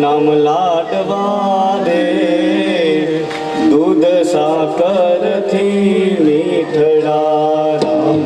નામ લાડવા રે દૂધ સાકરથી મીઠડા રામ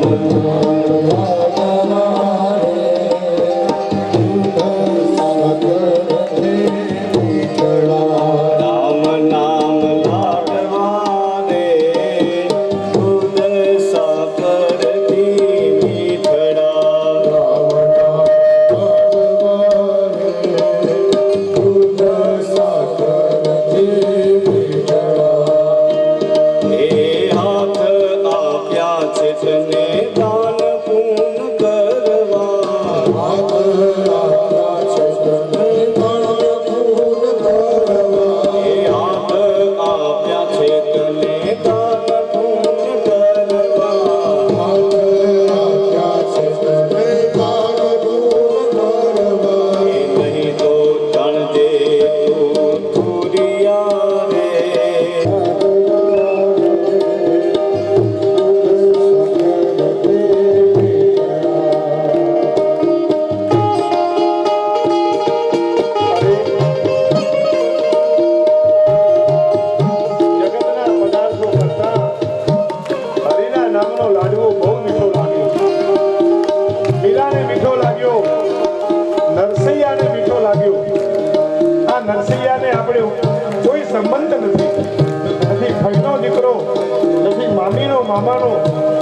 મામાનો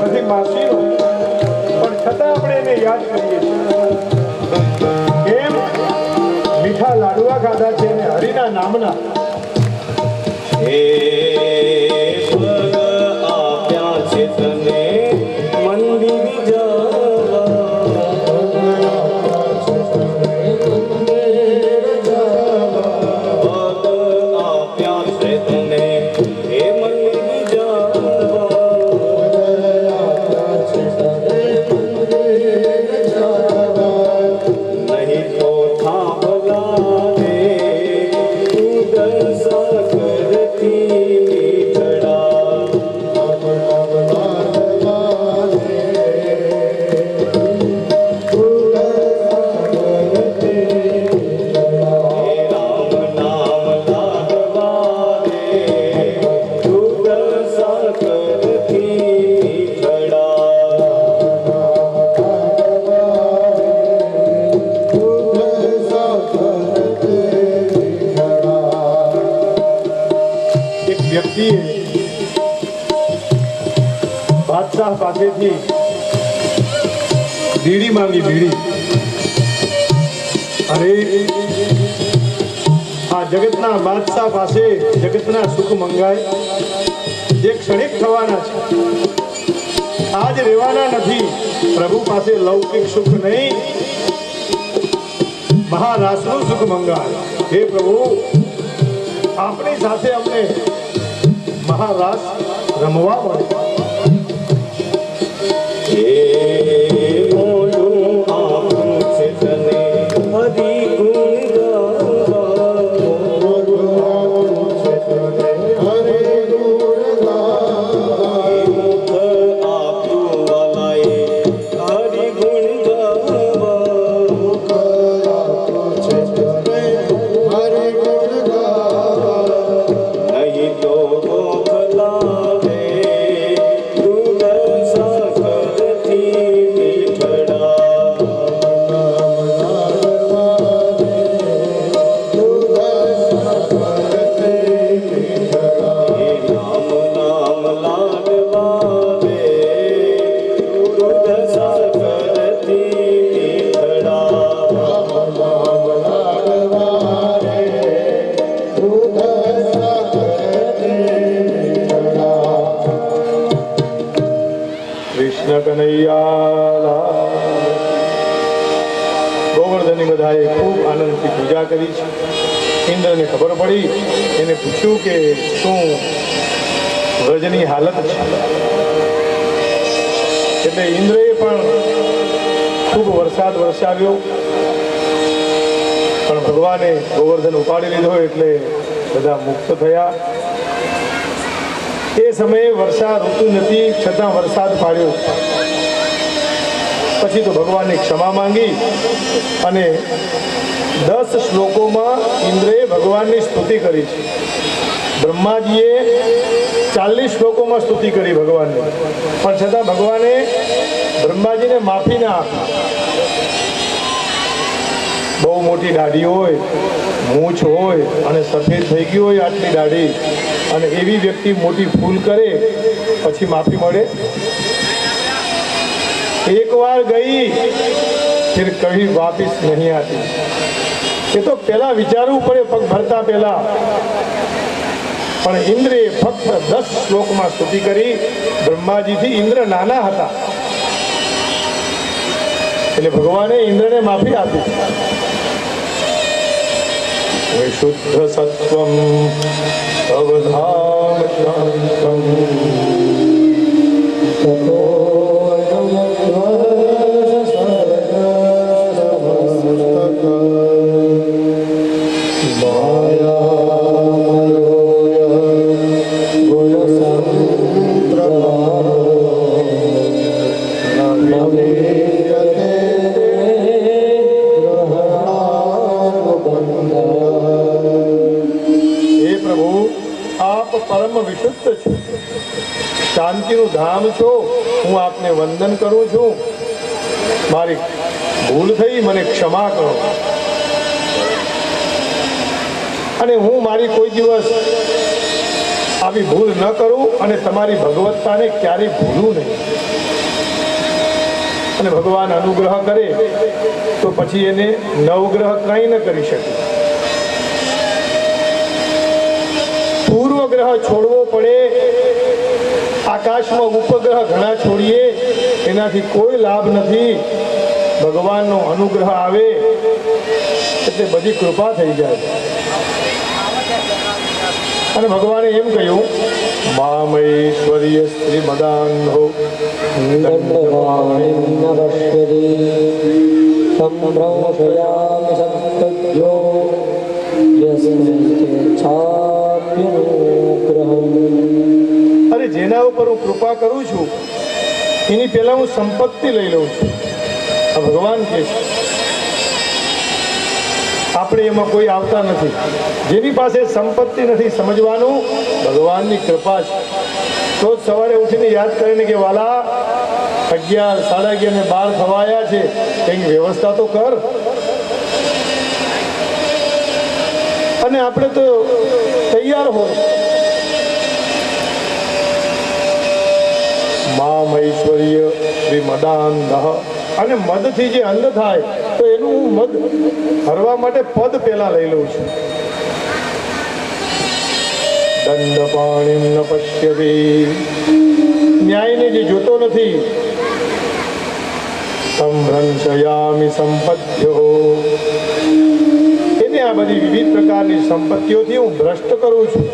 નથી માસીનો, પણ છતાં આપણે એને યાદ કરીએ છીએ. કેમ? મીઠા લાડવા ખાધા છે અને હરિના નામના. હે પગ આપ્યા છે તને મંદિર જવા, પગ આપ્યા છે તને હે મંદિર જવા, નહીં તો થાંભલા રે દૂધ સાકરથી મીઠડા. હે રામ નામ લાડવા રે દૂધ સાકરથી મીઠડા. એક વ્યક્તિએ બાદશાહ પાસેથી બીડી માંગી. બીડી. અરે આ જગતના બાદશાહ પાસે જગતના સુખ મંગાય જે ક્ષણિક થવાના છે, આજ રહેવાના નથી. પ્રભુ પાસે લૌકિક સુખ નહીં, મહારાસનું સુખ મંગાય. હે પ્રભુ, આપણી સાથે અમને મહારાસ રમવા મળે. હે મોઢું આપ્યું છે તને હરિ ગુણ ગાવા, હે મુખ આપ્યું વાલાએ હરિ ગુણ ગાવા, નહીં તો ગોખલા રે દૂધ સાકરથી મીઠડા. હે રામ નામ લાડવા રે દૂધ સાકરથી કૃષ્ણ કનૈયા. ગોવર્ધનની બધાએ ખૂબ આનંદથી પૂજા કરી છે. ઇન્દ્રને ખબર પડી, એને પૂછ્યું કે શું વ્રજની હાલત છે. એટલે ઇન્દ્રએ પણ ખૂબ વરસાદ વરસાવ્યો, પણ ભગવાને ગોવર્ધન ઉપાડી લીધો એટલે બધા મુક્ત થયા. એ સમયે વર્ષા ઋતુ નથી, છતાં વરસાદ પાડ્યો. પછી તો ભગવાનને ક્ષમા માંગી અને 10 શ્લોકોમાં ઇન્દ્રએ ભગવાનની સ્તુતિ કરી છે. બ્રહ્માજીએ 40 શ્લોકોમાં સ્તુતિ કરી ભગવાનની, પણ છતાં ભગવાને બ્રહ્માજીને માફી ના આપી. બહુ મોટી દાઢી હોય, મૂછ હોય અને સફેદ થઈ ગઈ હોય આટલી દાઢી, અને એવી વ્યક્તિ મોટી ભૂલ કરે પછી માફી મળે? एक बार गई फिर कभी वापिस नहीं आती. એ તો પહેલા વિચારવું પડે પગ ભરતા પહેલા. પણ ઇન્દ્રે ફક્ત 10 શ્લોકમાં સ્તુતિ કરી. બ્રહ્માજીથી ઇન્દ્ર નાના હતા એટલે ભગવાને ઇન્દ્રને માફી આપી. વિશુદ્ધ સત્વમ અવધામ શાંતમ શાંતિનું ધામ છો. હું આપને વંદન કરું છું. મારી ભૂલ થઈ, મને ક્ષમા કરો. અને હું મારી કોઈ દિવસ આવી ભૂલ ન કરું અને તમારી ભગવત્તાને ક્યારેય ભૂલું નહીં. અને ભગવાન અનુગ્રહ કરે તો પછી એને નવગ્રહ કંઈ ન કરી શકે. પૂર્વ ગ્રહ છોડવો પડે. આકાશમાં ઉપગ્રહ ઘણા છોડીએ, એનાથી કોઈ લાભ નથી. ભગવાનનો અનુગ્રહ આવે એટલે બધી કૃપા થઈ જાય. અને ભગવાને એમ કહ્યું, મામૈશ્વર્ય શ્રી મદાન્ધો અરે જેના ઉપર હું કૃપા કરું છું એની પહેલા હું સંપત્તિ લઈ લઉં છું. આ ભગવાન કહે છે. આપણે એમાં કોઈ આવતા નથી. જેની પાસે સંપત્તિ નથી સમજવાનું ભગવાનની કૃપા છે. તો જ સવારે ઉઠીને યાદ કરીને કે વાલા 11, 11:30 ને 12 થવાયા છે, કંઈક વ્યવસ્થા તો કર. અને આપણે તો તૈયાર હોય. મામૈશ્વર્ય શ્રી મદાંધ. અને મદથી જે અંધ થાય તો એનું હું મદ હરવા માટે પદ પહેલા લઈ લઉં છું. દંડ પાણીમ ન પશ્યતિ. ન્યાયને જે જોતો નથી. સંભ્રંશયામિ સંપત્તિઓ. એને આ બધી વિવિધ પ્રકારની સંપત્તિઓથી હું ભ્રષ્ટ કરું છું.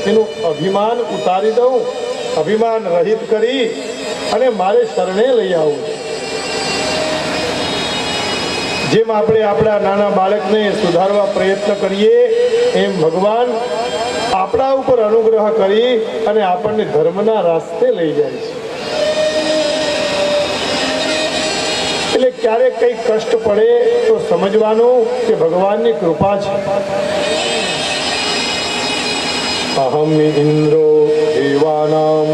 એનું અભિમાન ઉતારી દઉં, અભિમાન રહિત કરી અને મારે શરણે લઈ આવું. જેમ આપણે આપણા નાના બાળકને સુધારવા પ્રયત્ન કરીએ એમ ભગવાન આપણા ઉપર અનુગ્રહ કરી અને આપણને ધર્મના રાસ્તે લઈ જાય છે. એટલે ક્યારેક કંઈ કષ્ટ પડે તો સમજવાનું કે ભગવાનની કૃપા છે. અહમ ઇન્દ્રો દેવાનામ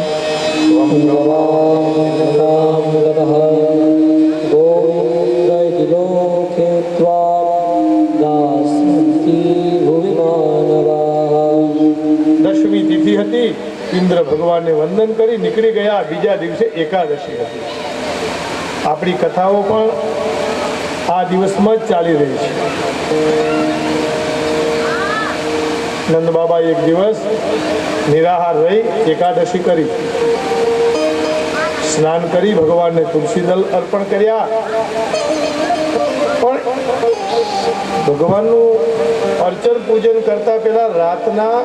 દશમી તિથિ હતી. ઇન્દ્ર ભગવાનને વંદન કરી નીકળી ગયા. બીજા દિવસે એકાદશી હતી. આપણી કથાઓ પણ આ દિવસમાં જ ચાલી રહી છે. નંદ બાબા એક દિવસ નિરાહાર રહી એકાદશી કરી, સ્નાન કરી ભગવાનને તુલસી દળ અર્પણ કર્યા. પણ ભગવાનનું અર્ચન પૂજન કરતા પહેલા રાતના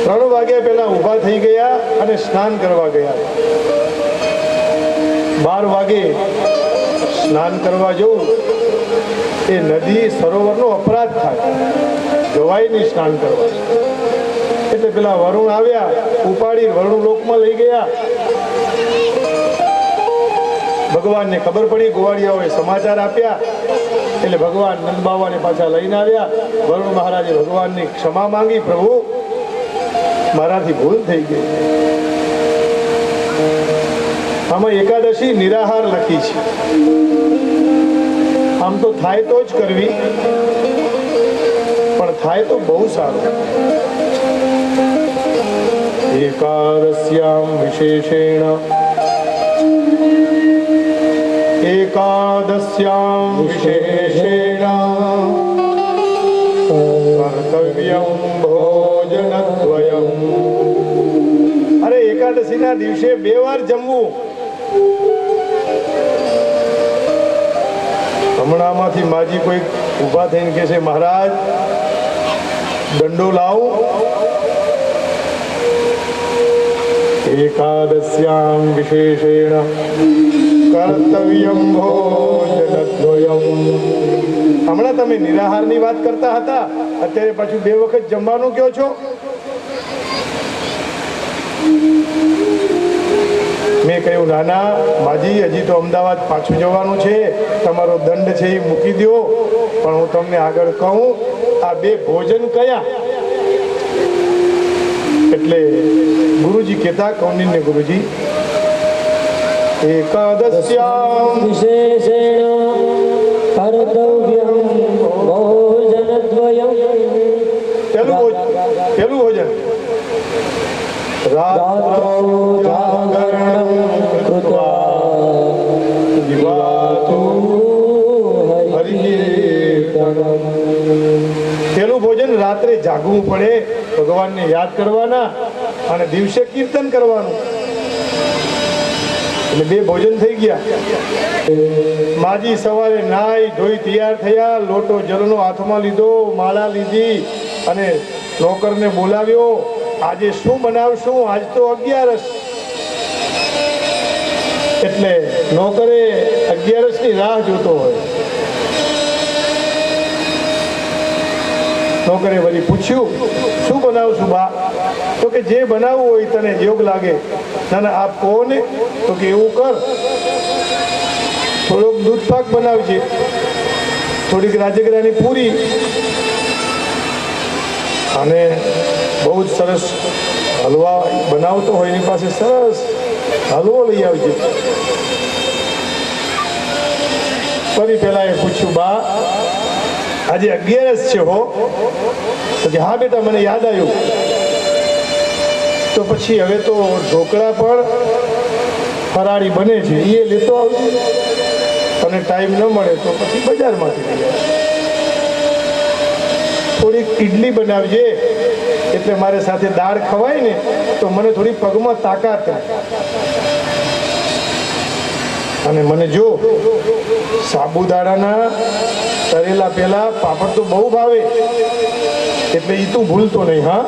3 વાગ્યા પહેલા ઊભા થઈ ગયા અને સ્નાન કરવા ગયા. 12 વાગે સ્નાન કરવા જવું એ નદી સરોવરનો અપરાધ થાય. જવાય નહીં સ્નાન કરવા. એટલે પેલા વરુણ આવ્યા, ઉપાડી વરુણ લોકમાં લઈ ગયા. ભગવાનને ખબર પડી, ગોવાળિયાઓએ સમાચાર આપ્યા, એટલે ભગવાન નંદ બાવાને પાછા લઈને આવ્યા. વરુણ મહારાજે ભગવાનની ક્ષમા માંગી, પ્રભુ મારાથી ભૂલ થઈ ગઈ. આમાં એકાદશી નિરાહાર લખી છે. આમ તો થાય તો જ કરવી, પણ થાય તો બહુ સારું. એકાદશ્યામ વિશેષેણ કર્તવ્યમ ભોજનદ્વયમ. અરે એકાદશીના દિવસે 2 વાર જમવું. હમણાંમાંથી માજી કોઈ ઊભા થઈને કહે છે, મહારાજ દંડો લાવું. એકાદશ્યામ વિશેષેણ કર્તવ્યમ ભોજનદ્વયમ. હમણાં તમે નિરાહારની વાત કરતા હતા, અત્યારે પાછું 2 વખત જમવાનું કહો છો. મેં કહ્યું, નાના માજી, હજી તો અમદાવાદ પાછું જવાનું છે, તમારો દંડ છે એ મૂકી દો, પણ હું તમને આગળ કહું, આ 2 ભોજન કયા? એટલે ગુરુજી કહેતા, કૌંડિન્ય ગુરુજી, એકાદશ્યામ વિશેષેણ કર્તવ્યમ ભોજનદ્વયમ. પેલું ભોજન રાત્રૌ જાગરણં કૃત્વા દિવાતો હરિકીર્તનમ. પેલું ભોજન રાત્રે જાગવું પડે, ભગવાનને યાદ કરવાના, અને દિવસે કીર્તન કરવાનું. એટલે 2 ભોજન થઈ ગયા. માજી સવારે નાઈ ધોઈ તૈયાર થયા, લોટો જલનો હાથમાં લીધો, માળા લીધી અને નોકરને બોલાવ્યો. આજે શું બનાવશું? આજ તો 11સ. એટલે નોકરે 11સની રાહ જોતો હોય. નોકરે વળી પૂછ્યું, શું બનાવશું બા? તો કે જે બનાવવું હોય તને યોગ લાગે. ના ના, આપ કહો ને. તો કે એવું કર, થોડોક દૂધ પાક બનાવજે, થોડીક રાજગરાની પૂરી, અને બહુ જ સરસ હલવા બનાવતો હોય એની પાસે સરસ હલવો લઈ આવજે. ફરી પહેલા એ પૂછ્યું, બા આજે 11સ છે હો? તો કે હા બેટા, મને યાદ આવ્યું. તો પછી હવે તો ઢોકળા પણ ફરાળી બને છે, એ લેતો આવજો, અને ટાઈમ ન મળે તો પછી બજારમાંથી લઈ આવજો. થોડીક ઇડલી બનાવજે, એટલે મારે સાથે દાળ ખવાય ને તો મને થોડી પગમાં તાકાત થાય. અને મને જો સાબુદાણાના તરેલા પેલા પાપડ તો બહુ ભાવે, એટલે એ તું ભૂલતો નહીં. હા.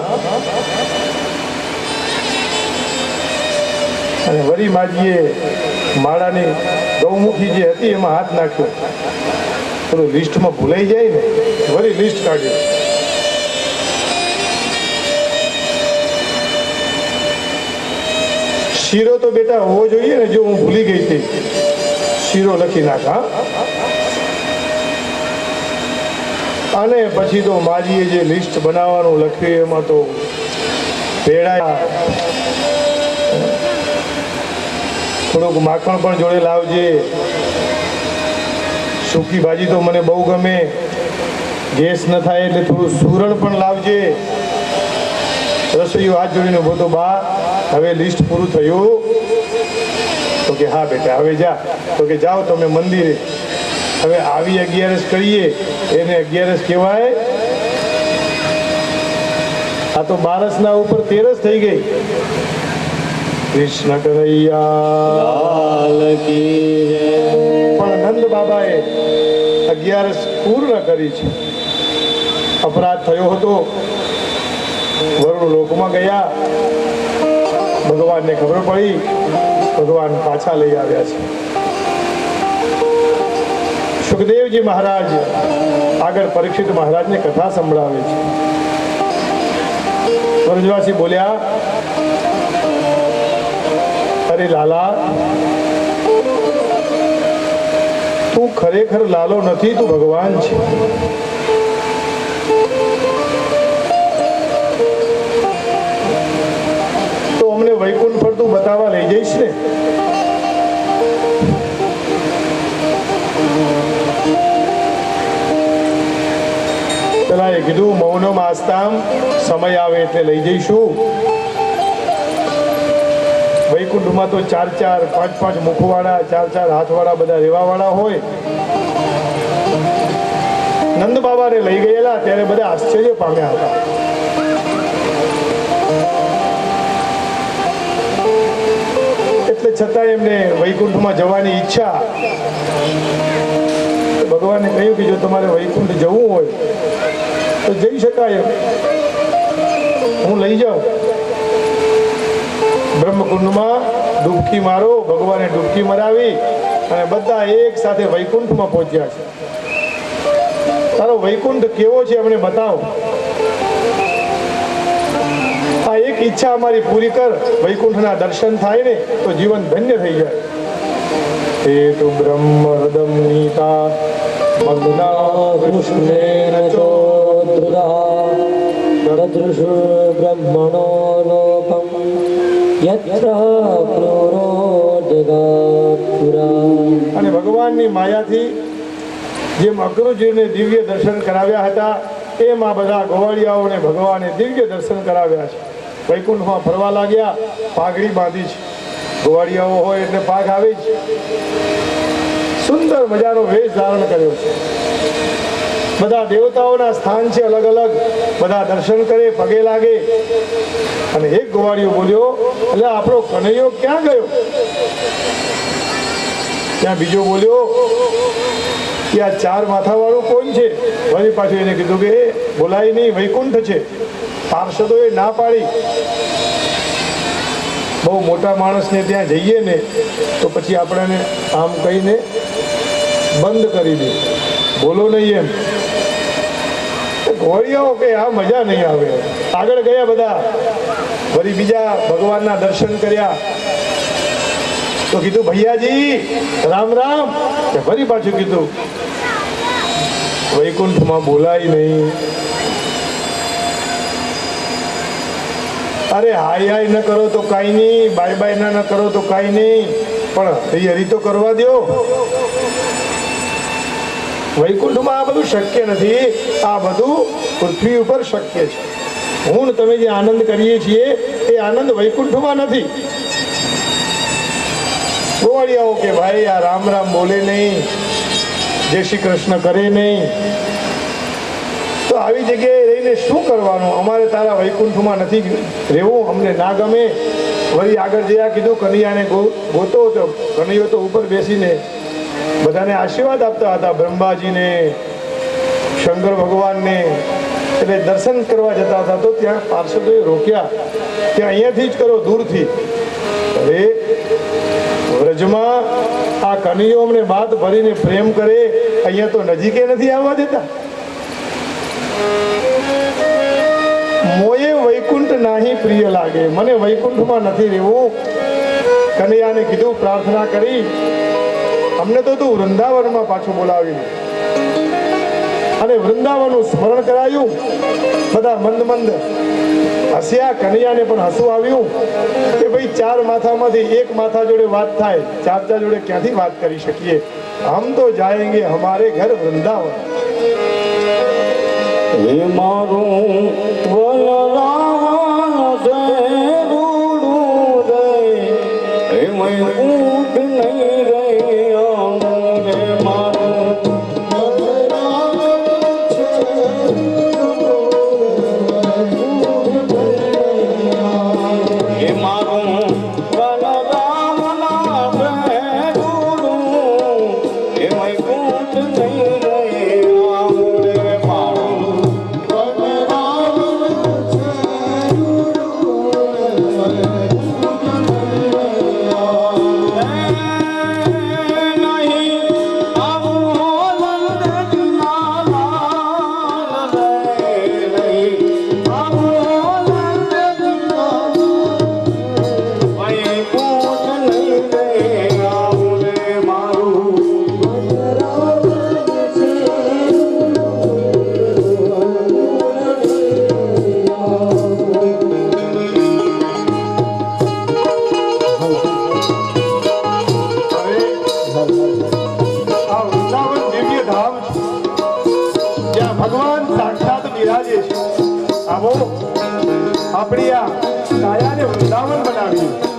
અને વરી માજીએ માળાની ગૌમુખી જે હતી એમાં હાથ નાખ્યો. પેલું લિસ્ટમાં ભૂલાઈ જાય ને, વરી લિસ્ટ કાઢ્યું. શીરો તો બેટા હોવો જોઈએ ને, જો હું ભૂલી ગઈ હતી, શીરો લખી નાખ. હા. અને પછી તો માજીએ જે લિસ્ટ બનાવવાનું લખ્યું એમાં તો પેડા, થોડુંક માખણ પણ જોડે લાવજે. સૂકી ભાજી તો મને બહુ ગમે, ગેસ ન થાય એટલે થોડું સૂરણ પણ લાવજે. રસોઈયો હાથ જોડીને ઉભો તો, બા હવે લિસ્ટ પૂરું થયું? તો કે હા બેટા, હવે જા. તો કે જાઓ તમે મંદિરે, હવે આવી 11સ કરીએ, એને 11સ કહેવાય. આ તો 12સના ઉપર 13સ થઈ ગઈ. કૃષ્ણ કનૈયા પણ નંદ બાબાએ 11સ પૂર્ણ કરી છે. અપરાધ થયો હતો, વરુણ લોકમાં ગયા, ભગવાનને ખબર પડી, ભગવાન પાછા લઈ આવ્યા છે. સુખદેવજી મહારાજ આગળ પરીક્ષિત મહારાજને કથા સંભળાવે છે. વ્રજવાસી બોલ્યા, અરે લાલા, તું ખરેખર લાલો નથી, તું ભગવાન છે. તો અમને વૈકુંઠ પર તું બતાવવા લઈ જઈશ ને? પેલા એ કીધું મૌનમ આસ્તામ, સમય આવે એટલે લઈ જઈશું. વૈકુંઠમાં તો 4-4, 5-5 મુખવાળા, 4-4 હાથવાળા બધા રહેવાવાળા હોય. નંદ બાબાને લઈ ગયેલા ત્યારે બધા આશ્ચર્ય પામ્યા હતા. એટલે છતાં એમને વૈકુંઠમાં જવાની ઈચ્છા. ભગવાને કહ્યું કે જો તમારે વૈકુંઠ જવું હોય તો જઈ શકાય, હું લઈ જાઉં. બ્રહ્મકુંડમાં ડૂબકી મારો, ભગવાને ડૂબકી મરાવી અને બધા એક સાથે વૈકુંઠમાં પહોંચ્યા છે. તારો વૈકુંઠ કેવો છે અમને બતાવો. આ એક ઈચ્છા અમારી પૂરી કર, વૈકુંઠના દર્શન થાય ને તો જીવન ધન્ય થઈ જાય. હે તુ બ્રહ્મ હૃદમ નીતા મગ્ના કૃષ્ણેન ચોદ્રુદા દદૃશુ બ્રહ્મણો લોકમ યત્ર ક્રૂરો જગત્પુરા. અને ભગવાનની માયાથી જેમ અક્રૂરજીને દિવ્ય દર્શન કરાવ્યા હતા એમ આ બધા ગોવાળિયાઓને ભગવાને દિવ્ય દર્શન કરાવ્યા છે. વૈકુંઠમાં ફરવા લાગ્યા, પાઘડી બાંધી છે. ગોવાળિયાઓ હોય એટલે પાઘ આવે જ. સુંદર મજાનો વેશ ધારણ કર્યો છે. બધા દેવતાઓના સ્થાન છે અલગ અલગ, બધા દર્શન કરે, પગે લાગે. અને એક ગોવાળિયો બોલ્યો, એટલે આપણો કનૈયો ક્યાં ગયો? ત્યાં બીજો બોલ્યો કે આ 4 માથાવાળું કોણ છે? વળી પાછું એને કીધું કે બોલાય નહીં, વૈકુંઠ છે. પાર્ષદોએ ના પાડી. બહુ મોટા માણસને ત્યાં જઈએ ને તો પછી આપણને આમ કહીને બંધ કરી દે, બોલો નહીં એમ. ઘોડિયાઓ કે આ મજા નહીં આવે. આગળ ગયા બધા, વળી બીજા ભગવાનના દર્શન કર્યા તો કીધું ભૈયાજી રામ રામ. ફરી પાછું કીધું વૈકુંઠમાં બોલાય નહીં. અરે હાય હાય ન કરો તો કાંઈ નહીં, બાય બાય ન કરો તો કાંઈ નહીં, પણ હરી તો કરવા દો. વૈકુંઠમાં આ બધું શક્ય નથી. આ બધું પૃથ્વી ઉપર શક્ય છે. હું તમે જે આનંદ કરીએ છીએ એ આનંદ વૈકુંઠમાં નથી. ગોવાળિયાઓ કે ભાઈ આ રામ રામ બોલે નહીં, જય શ્રી કૃષ્ણ કરે નહીં, તો આવી જગ્યાએ રહીને શું કરવાનું? અમારે તારા વૈકુંઠમાં નથી રહેવું, અમને ના ગમે. વળી આગળ જયા કીધું કનૈયાને ગોતો. તો કનૈયો તો ઉપર બેસીને બધાને આશીર્વાદ આપતા હતા, બ્રહ્માજીને, શંકર ભગવાનને. એટલે દર્શન કરવા જતા હતા તો ત્યાં પાર્ષદોએ રોક્યા કે અહીંયાથી જ કરો, દૂરથી. અરે વ્રજમાં આ કનૈયો અમને બાત ભરીને પ્રેમ કરે, અહીંયા તો નજીકે નથી આવવા દેતા. મોએ વૈકુંઠ નાહી પ્રિય લાગે, મને વૈકુંઠમાં નથી રહેવું. કનૈયાને કીધું, પ્રાર્થના કરી, અમને તો તું વૃંદાવનમાં પાછું બોલાવી. અને વૃંદાવનનું સ્મરણ કરાયું. બધા મંદ મંદ હસ્યા. કનૈયાને પણ હસવું આવ્યું કે ભાઈ 4 માથામાંથી એક માથા જોડે વાત થાય, 4 જોડે ક્યાંથી વાત કરી શકીએ? હમ તો જાયેંગે હમારે ઘર વૃંદાવન. હે મારું વલરામ છે રૂડું રે, હે વૈકુંઠ નહીં રે આવું રે. મારું વલરામ છે હે મારું વલરામ ના છે રૂડું, હે વૈકુંઠ નહીં રે આવું રે. મારું વલરામ છે આપણી આ કાયાને વૃંદાવન બનાવ્યું.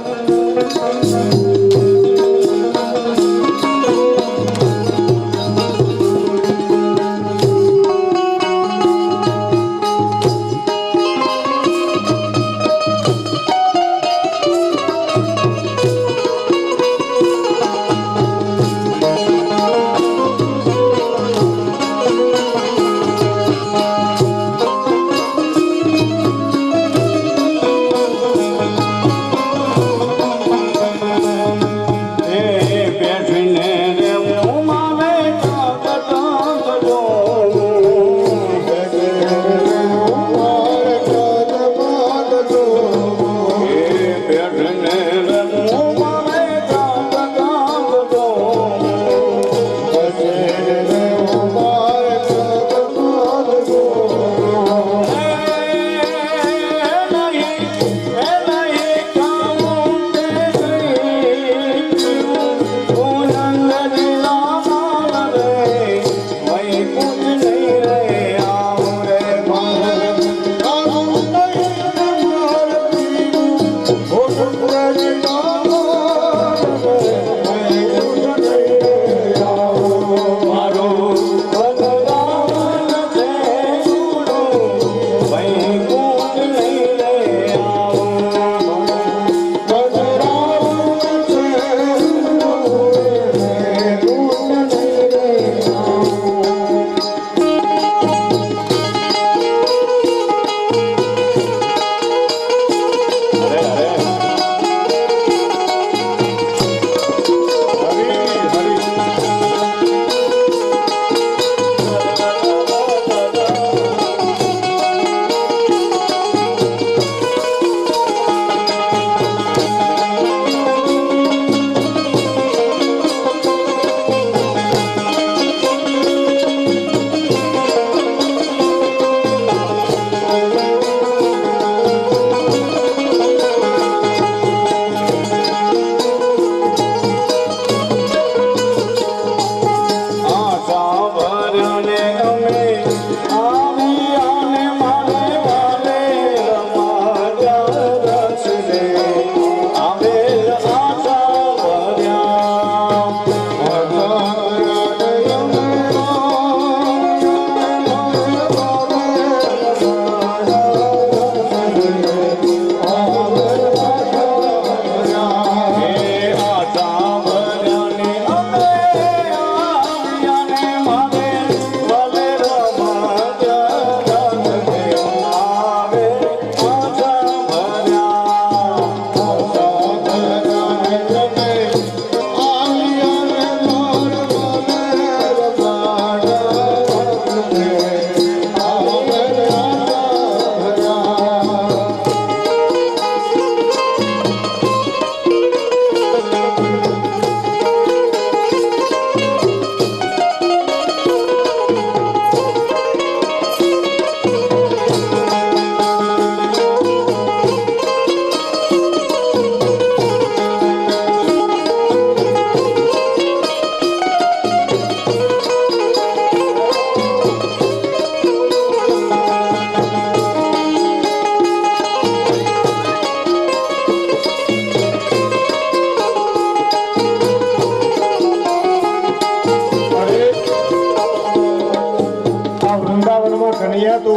કનૈયા તો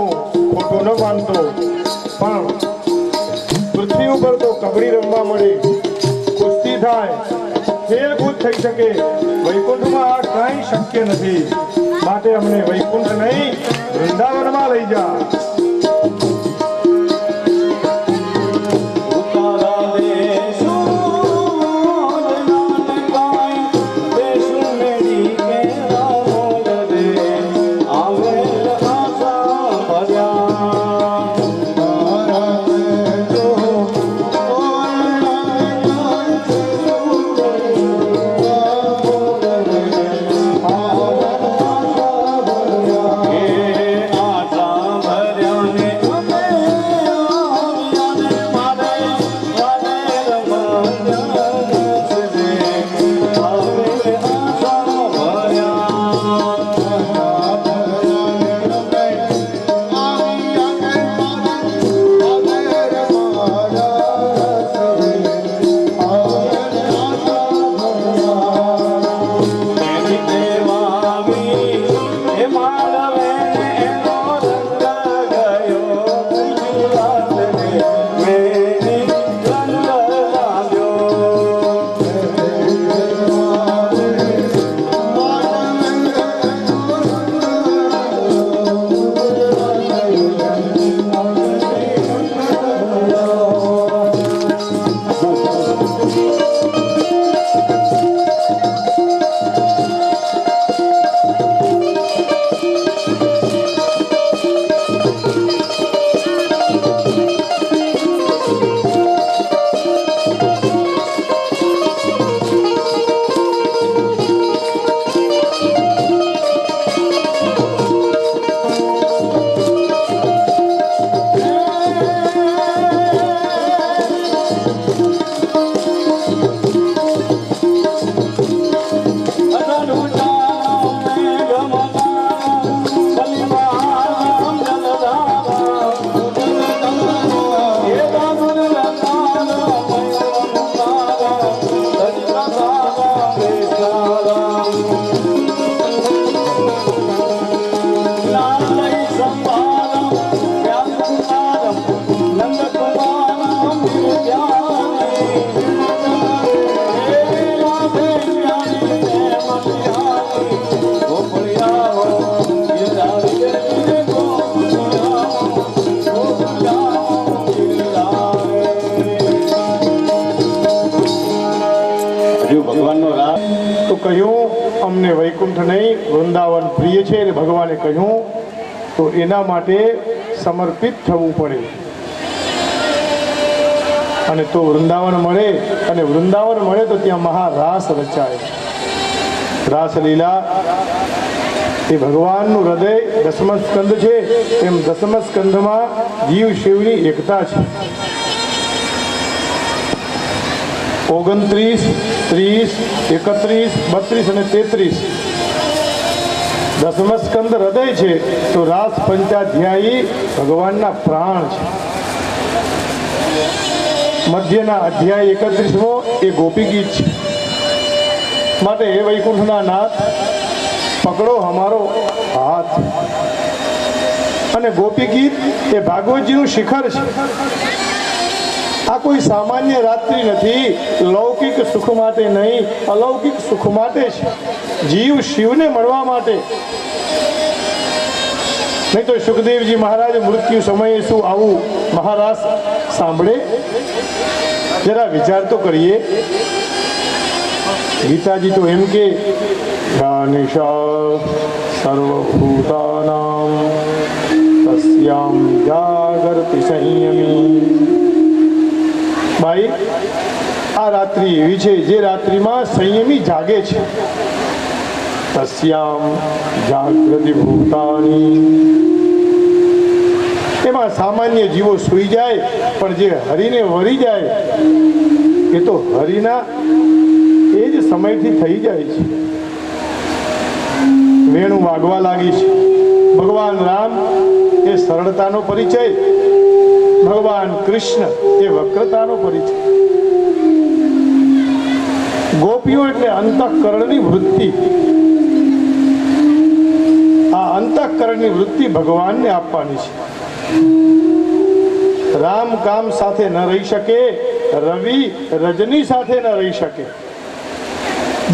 ખોટું ન માનતો, પણ પૃથ્વી ઉપર તો કબડ્ડી રમવા મળે, કુસ્તી થાય, ખેલકૂદ થઈ શકે, વૈકુંઠમાં આ કાંઈ શક્ય નથી. માટે અમને વૈકુંઠ નહીં વૃંદાવનમાં લઈ જા. ભર્યા ભગવાનનો રાસ તો કહ્યું અમને વૈકુંઠ નહીં વૃંદાવન પ્રિય છે એટલે ભગવાને કહ્યું તો એના માટે સમર્પિત થવું પડે અને તો વૃંદાવન મળે અને વૃંદાવન મળે તો ત્યાં મહારાસ રચાય. રાસલીલા એ ભગવાનનું હૃદય દસમ સ્કંદ છે એમ દસમ સ્કંદમાં જીવ શિવની એકતા છે. 29, 30, 31, 32 અને 33 દસમ સ્કંદ હૃદય છે તો રાસ પંચાધ્યાયી ભગવાનના પ્રાણ છે. મધ્યના અધ્યાય 31મો એ ગોપી ગીત છે. માટે હે વૈકુંઠના નાથ પકડો હમારો હાથ. અને ગોપી ગીત એ ભાગવતજીનું શિખર છે. આ કોઈ સામાન્ય રાત્રિ નથી. લૌકિક સુખ માટે નહીં, અલૌકિક સુખ માટે છે. જીવ શિવને મળવા માટે. નહીં તો સુખદેવજી મહારાજ મૃત્યુ સમયે શું આવું મહારાસ સાંભળે? જરા વિચાર તો કરીએ. ગીતાજી તો એમ કે જ્ઞાનિશા સર્વભૂતાનાં તસ્યામ જાગર્તિ સંયમી. ભાઈ આ રાત્રિ એવી છે જે રાત્રિમાં સંયમી જાગે છે. તસ્યામ જાગૃતિ ભૂતાની. એમાં સામાન્ય જીવો સૂઈ જાય પણ જે હરિને વળી જાય એ તો હરિના એ જ સમયથી થઈ જાય છે. વેણું વાગવા લાગી છે. ભગવાન રામ એ સરળતાનો પરિચય, ભગવાન કૃષ્ણ એ વક્રતાનો પરિચય. ગોપીઓ એટલે અંતઃકરણની વૃત્તિ. આ અંતઃકરણની વૃત્તિ ભગવાનને આપવાની છે. રામ કામ સાથે ન રહી શકે, રવિ રજની સાથે ન રહી શકે.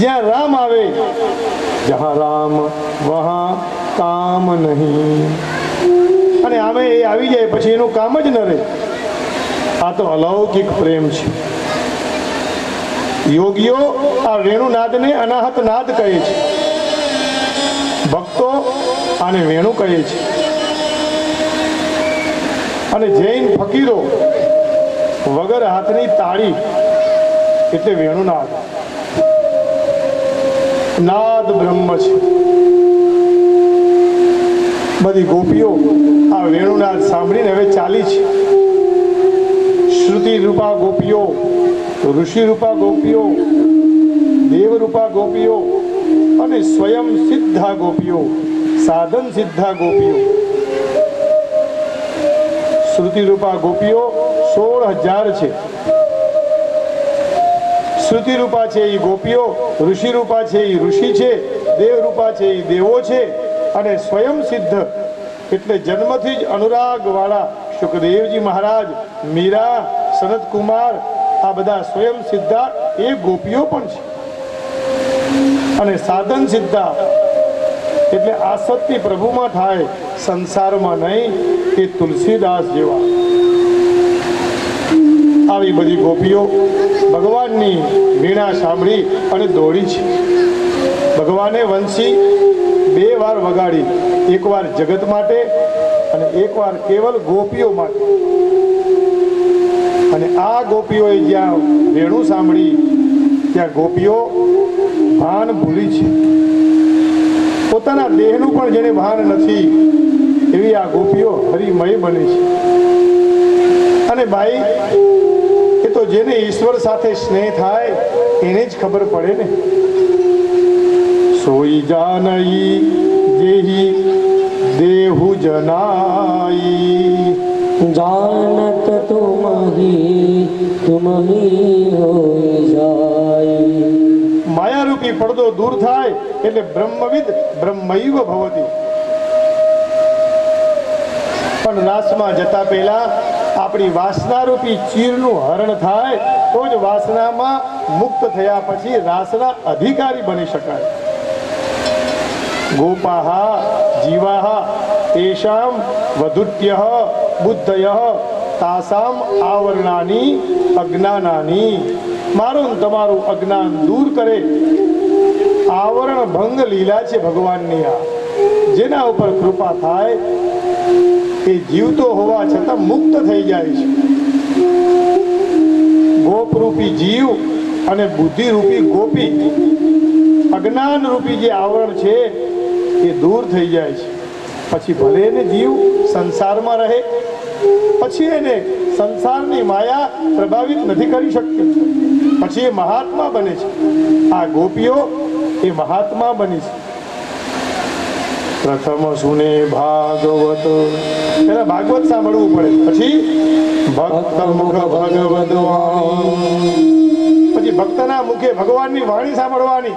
જ્યાં રામ આવે, જહાં રામ વહાં કામ નહીં. અને આમે એ આવી જાય પછી એનું કામ જ ન રહે. આ તો અલૌકિક પ્રેમ છે. યોગીઓ આ વેણુનાદને અનાહત નાદ કહે છે. ભક્તો આને વેણુ કહે છે. અને જૈન ફકીરો વગર હાથની તાળી એટલે વેણુનાદ. નાદ બ્રહ્મ છે. બધી ગોપીઓ આ વેણુનાદ સાંભળીને હવે ચાલી છે. શ્રુતિ રૂપા ગોપીઓ, ઋષિ રૂપા ગોપીઓ, દેવરૂપા ગોપીઓ અને સ્વયં સિદ્ધા ગોપીઓ, સાધન સિદ્ધા ગોપીઓ. શ્રુતિ રૂપા ગોપીઓ 16,000 છે. શ્રુતિ રૂપા છે એ ગોપીઓ, ઋષિ રૂપા છે એ ઋષિ છે, દેવ રૂપા છે એ દેવો છે અને સ્વયં સિદ્ધ એટલે જન્મથી જ અનુરાગ વાળા સુખદેવજી મહારાજ, મીરા, સનત કુમાર આ બધા સ્વયં સિદ્ધા એ ગોપીઓ પણ છે. અને સાધન સિદ્ધા એટલે આસક્તિ પ્રભુમાં થાય, સંસારમાં નહીં. એ તુલસીદાસ જેવા આવી બધી ગોપીઓ ભગવાનની વીણા સાંભળી અને દોડી છે. ભગવાને વંશી 2 વાર વગાડી, એકવાર જગત માટે અને એકવાર કેવલ ગોપીઓ માટે. અને આ ગોપીઓએ જ્યાં વેણું સાંભળી ત્યાં ગોપીઓ ભાન ભૂલી છે. પોતાના દેહનું પણ જેને ભાન નથી એવી આ ગોપીઓ હરિમય બને છે. અને ભાઈ એ તો જેને ઈશ્વર સાથે સ્નેહ થાય એને જ ખબર પડે ને. સોઈ જાનઈ જેહી દેહુ જનાઈ. जानत तुम ही होई जाई. માયારૂપી પડદો દૂર થાય એટલે બ્રહ્મવિદ બ્રહ્મૈવ ભવતી. પણ રાસમાં જતા પહેલા આપણી વાસનારૂપી ચીરનું હરણ થાય તો જ વાસનામાં મુક્ત થયા પછી રાસના અધિકારી બની શકાય. ગોપાહા જીવાહા તેષામ વધુત્યઃ બુદ્ધયઃ તાસામ આવરણાની અજ્ઞાનાની. મારું ને તમારું અજ્ઞાન દૂર કરે. આવરણ ભંગ લીલા છે ભગવાનની આ. જેના ઉપર કૃપા થાય એ જીવતો હોવા છતાં મુક્ત થઈ જાય છે. ગોપરૂપી જીવ અને બુદ્ધિરૂપી ગોપી, અજ્ઞાન રૂપી જે આવરણ છે એ દૂર થઈ જાય છે. પછી ભલે એને જીવ સંસારમાં રહે, પછી એને સંસારની માયા પ્રભાવિત નથી કરી શકતી. પછી એ મહાત્મા બને છે. આ ગોપીઓ એ મહાત્મા બની છે. પ્રથમ સુને ભાગવત, પેલા ભાગવત સાંભળવું પડે, પછી ભક્ત મુખ ભગવદ વાણી, પછી ભક્તના મુખે ભગવાનની વાણી સાંભળવાની.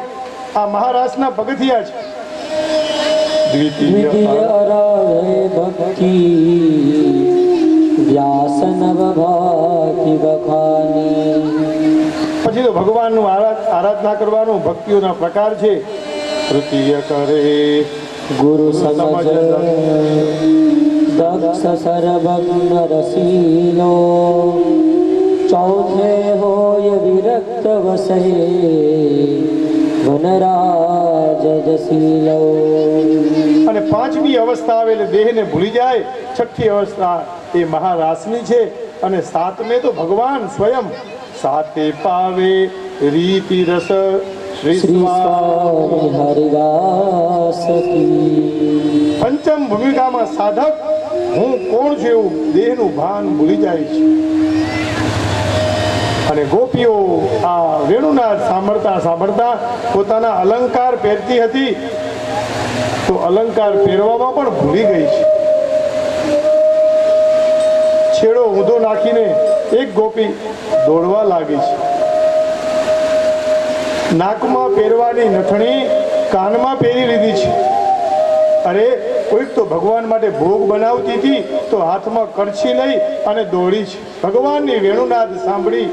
આ મહારાષ્ટ્રના પગથિયા છે. દ્વિતીય રાધે ભક્તિ વ્યાસ નવ ભાતિ બખાની. પછી તો ભગવાનનું આરાધના કરવાનું ભક્તિઓના પ્રકાર છે. તૃતીય કરે ગુરુ સમજ દક્ષ સર્વજ્ઞ રસીલો. ચોથે હોય વિરક્ત વસે વનરાજ જસીલો. અને પાંચમી અવસ્થા આવે એટલે દેહને ભૂલી જાય. છઠ્ઠી અવસ્થા એ મહારાસની છે. અને સાતમે તો ભગવાન સ્વયં. સાતે પાવે રીતિ રસ શ્રી શ્રી સ્વામી હરિદાસ કી. પંચમ ભૂમિકામાં સાધક હું કોણ છું એવું દેહનું ભાન ભૂલી જાય છે. અને ગોપીઓ આ વેણુનાદ સાંભળતા સાંભળતા પોતાના અલંકાર પહેરતી હતી તો અલંકાર પહેરવામાં પણ ભૂલી ગઈ છે. છેડો ઊંધો નાખીને એક ગોપી દોડવા લાગી છે. નાકમાં પહેરવાની નથણી કાનમાં પહેરી લીધી છે. અરે કોઈક તો ભગવાન માટે ભોગ બનાવતી હતી તો હાથમાં કળછી લઈ અને દોડી છે. ભગવાનની વેણુનાદ સાંભળી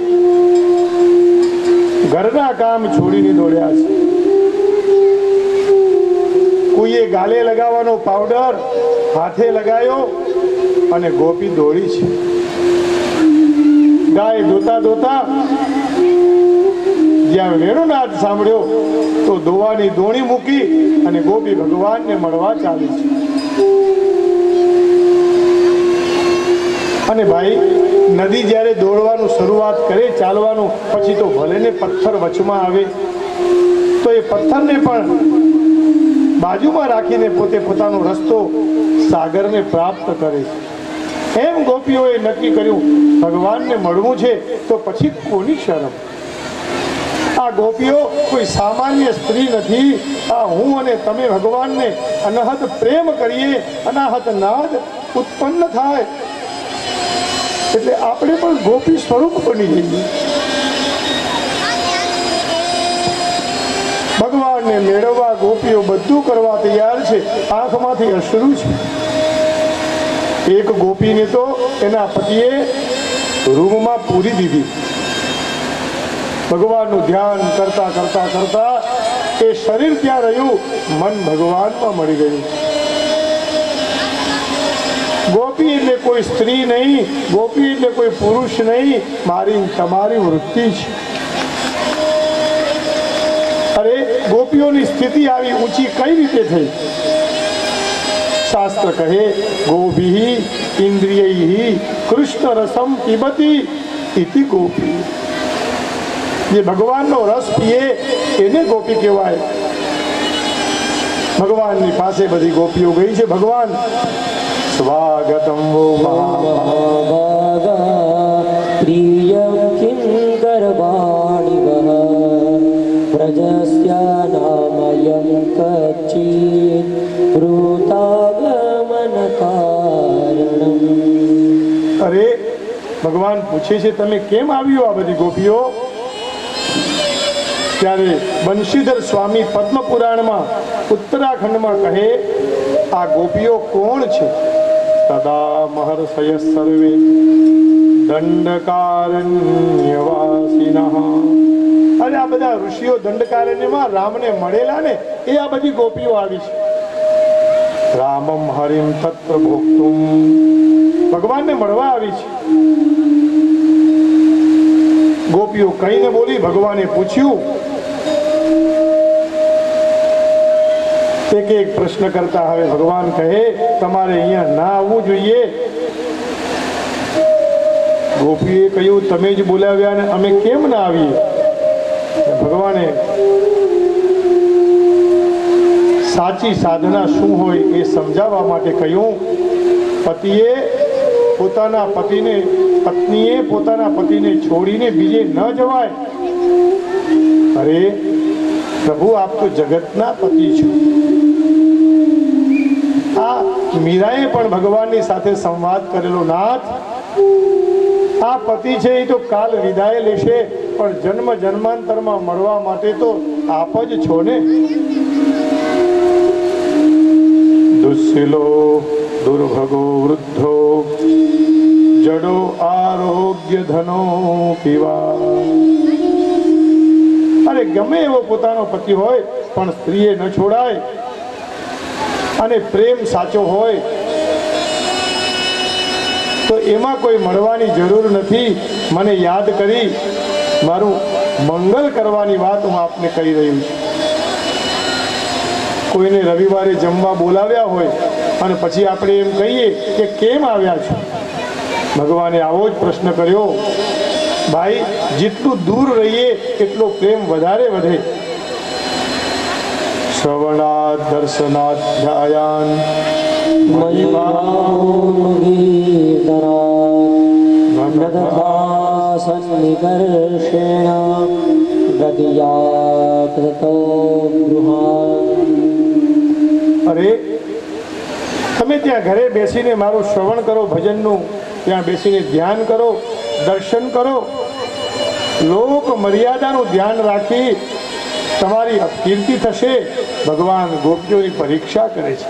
ઘરના કામ છોડીને દોડ્યા છે. કોઈએ ગાલે લગાવવાનો પાવડર હાથે લગાવ્યો અને ગોપી દોડી છે. ગાય દોતા દોતા જ્યાં વેણુનાદ સાંભળ્યો તો દોવાની દોણી મૂકી અને ગોપી ભગવાનને મળવા ચાલી છે. અને ભાઈ નદી જ્યારે દોડવાનું શરૂઆત કરે ચાલવાનું, પછી તો ભલે ને પથ્થર વચમાં આવે તો એ પથ્થરને પણ બાજુમાં રાખીને પોતે પોતાનો રસ્તો સાગરને પ્રાપ્ત કરે છે. એમ ગોપીઓએ નક્કી કર્યું ભગવાનને મળવું છે તો પછી કોની શરમ. આ ગોપીઓ કોઈ સામાન્ય સ્ત્રી નથી. આ હું અને તમે ભગવાનને અનહદ પ્રેમ કરીએ, અનાહત નાદ ઉત્પન્ન થાય એટલે આપણે પણ ગોપી સ્વરૂપ બની જઈએ. ભગવાનને મેળવવા ગોપીઓ બધું કરવા તૈયાર છે. આંખમાંથી અશ્રુ છે. એક ગોપીને તો એના પતિએ રૂમમાં પૂરી દીધી. ભગવાનનું ધ્યાન કરતા કરતા કરતા એ શરીર ત્યાં રહ્યું, મન ભગવાનમાં મળી ગયું. ગોપી એટલે કોઈ સ્ત્રી નહીં, ગોપી એટલે કોઈ પુરુષ નહીં, મારી તમારી વૃત્તિ છે. અરે ગોપીઓની સ્થિતિ આવી ઊંચી કઈ રીતે થઈ? શાસ્ત્ર કહે ગોભી ઇન્દ્રિય કૃષ્ણ રસમ પીબતી ઇતિ ગોપી. જે ભગવાનનો રસ પીએ એને ગોપી કહેવાય. ભગવાનની પાસે બધી ગોપીઓ ગઈ છે. ભગવાન સ્વાગતમ વો મહાભાગા પ્રિય કિંકર વાણિવઃ પ્રજસ્ય નામયં કચ્ચિત વૃતાગમન કારણમ. અરે ભગવાન પૂછે છે તમે કેમ આવ્યો આ બધી ગોપીઓ? ત્યારે બંશીધર સ્વામી પદ્મ પુરાણમાં ઉત્તરાખંડમાં કહે આ ગોપીઓ કોણ છે? તદા મહર્ષય સર્વે દંડકારણ્યવાસિનઃ. અરે આ બધા ઋષિઓ દંડકારણ્યમાં રામને મળેલા ને એ આ બધી ગોપીઓ આવી છે. રામમ હરિમ તત્ર ભોક્તુમ. ભગવાનને મળવા આવી છે. ગોપીઓ કઈ ન બોલી. ભગવાને પૂછ્યું, એક એક પ્રશ્ન કરતા હવે ભગવાન કહે તમારે અહીંયા ના આવવું જોઈએ. ગોપીએ કહ્યું તમે જ બોલાવ્યા ને અમે કેમ ના આવીએ? ભગવાને સાચી સાધના શું હોય એ સમજાવવા માટે કહ્યું, પત્નીએ પોતાના પતિને છોડીને બીજે ન જવાય. અરે પ્રભુ, આપ તો જગતના પતિ છો. આ મીરાએ પણ ભગવાનની સાથે સંવાદ કરેલો, નાથ આ પતિ છે એ તો કાલ વિદાય લેશે, પણ જન્મ જન્માંતરમાં મળવા માટે તો આપ જ છો ને. દુસ્સિલો દુર્ભગો વૃદ્ધો જડો આરોગ્ય ધનો પીવા. અરે ગમે એવો પોતાનો પતિ હોય પણ સ્ત્રીએ ન છોડાય, અને પ્રેમ સાચો હોય તો એમાં કોઈ મળવાની જરૂર નથી. મને યાદ કરી મારું મંગલ કરવાની વાત હું આપને કહી રહ્યું છું. કોઈને રવિવારે જમવા બોલાવ્યા હોય અને પછી આપણે એમ કહીએ કે કેમ આવ્યા છો? ભગવાને આવો જ પ્રશ્ન કર્યો. ભાઈ, જેટલું દૂર રહીએ એટલો પ્રેમ વધારે વધે. શ્રવણાત દર્શનાધ્યાયાન સન્નિકર્ષેણ ગદિયા કૃતો ગૃહાન. અરે તમે ત્યાં ઘરે બેસીને મારું શ્રવણ કરો, ભજનનું ત્યાં બેસીને ધ્યાન કરો, દર્શન કરો. લોક મર્યાદાનું ધ્યાન રાખી તમારી અપકીર્તિ થશે. ભગવાન ગોપીઓની પરીક્ષા કરે છે.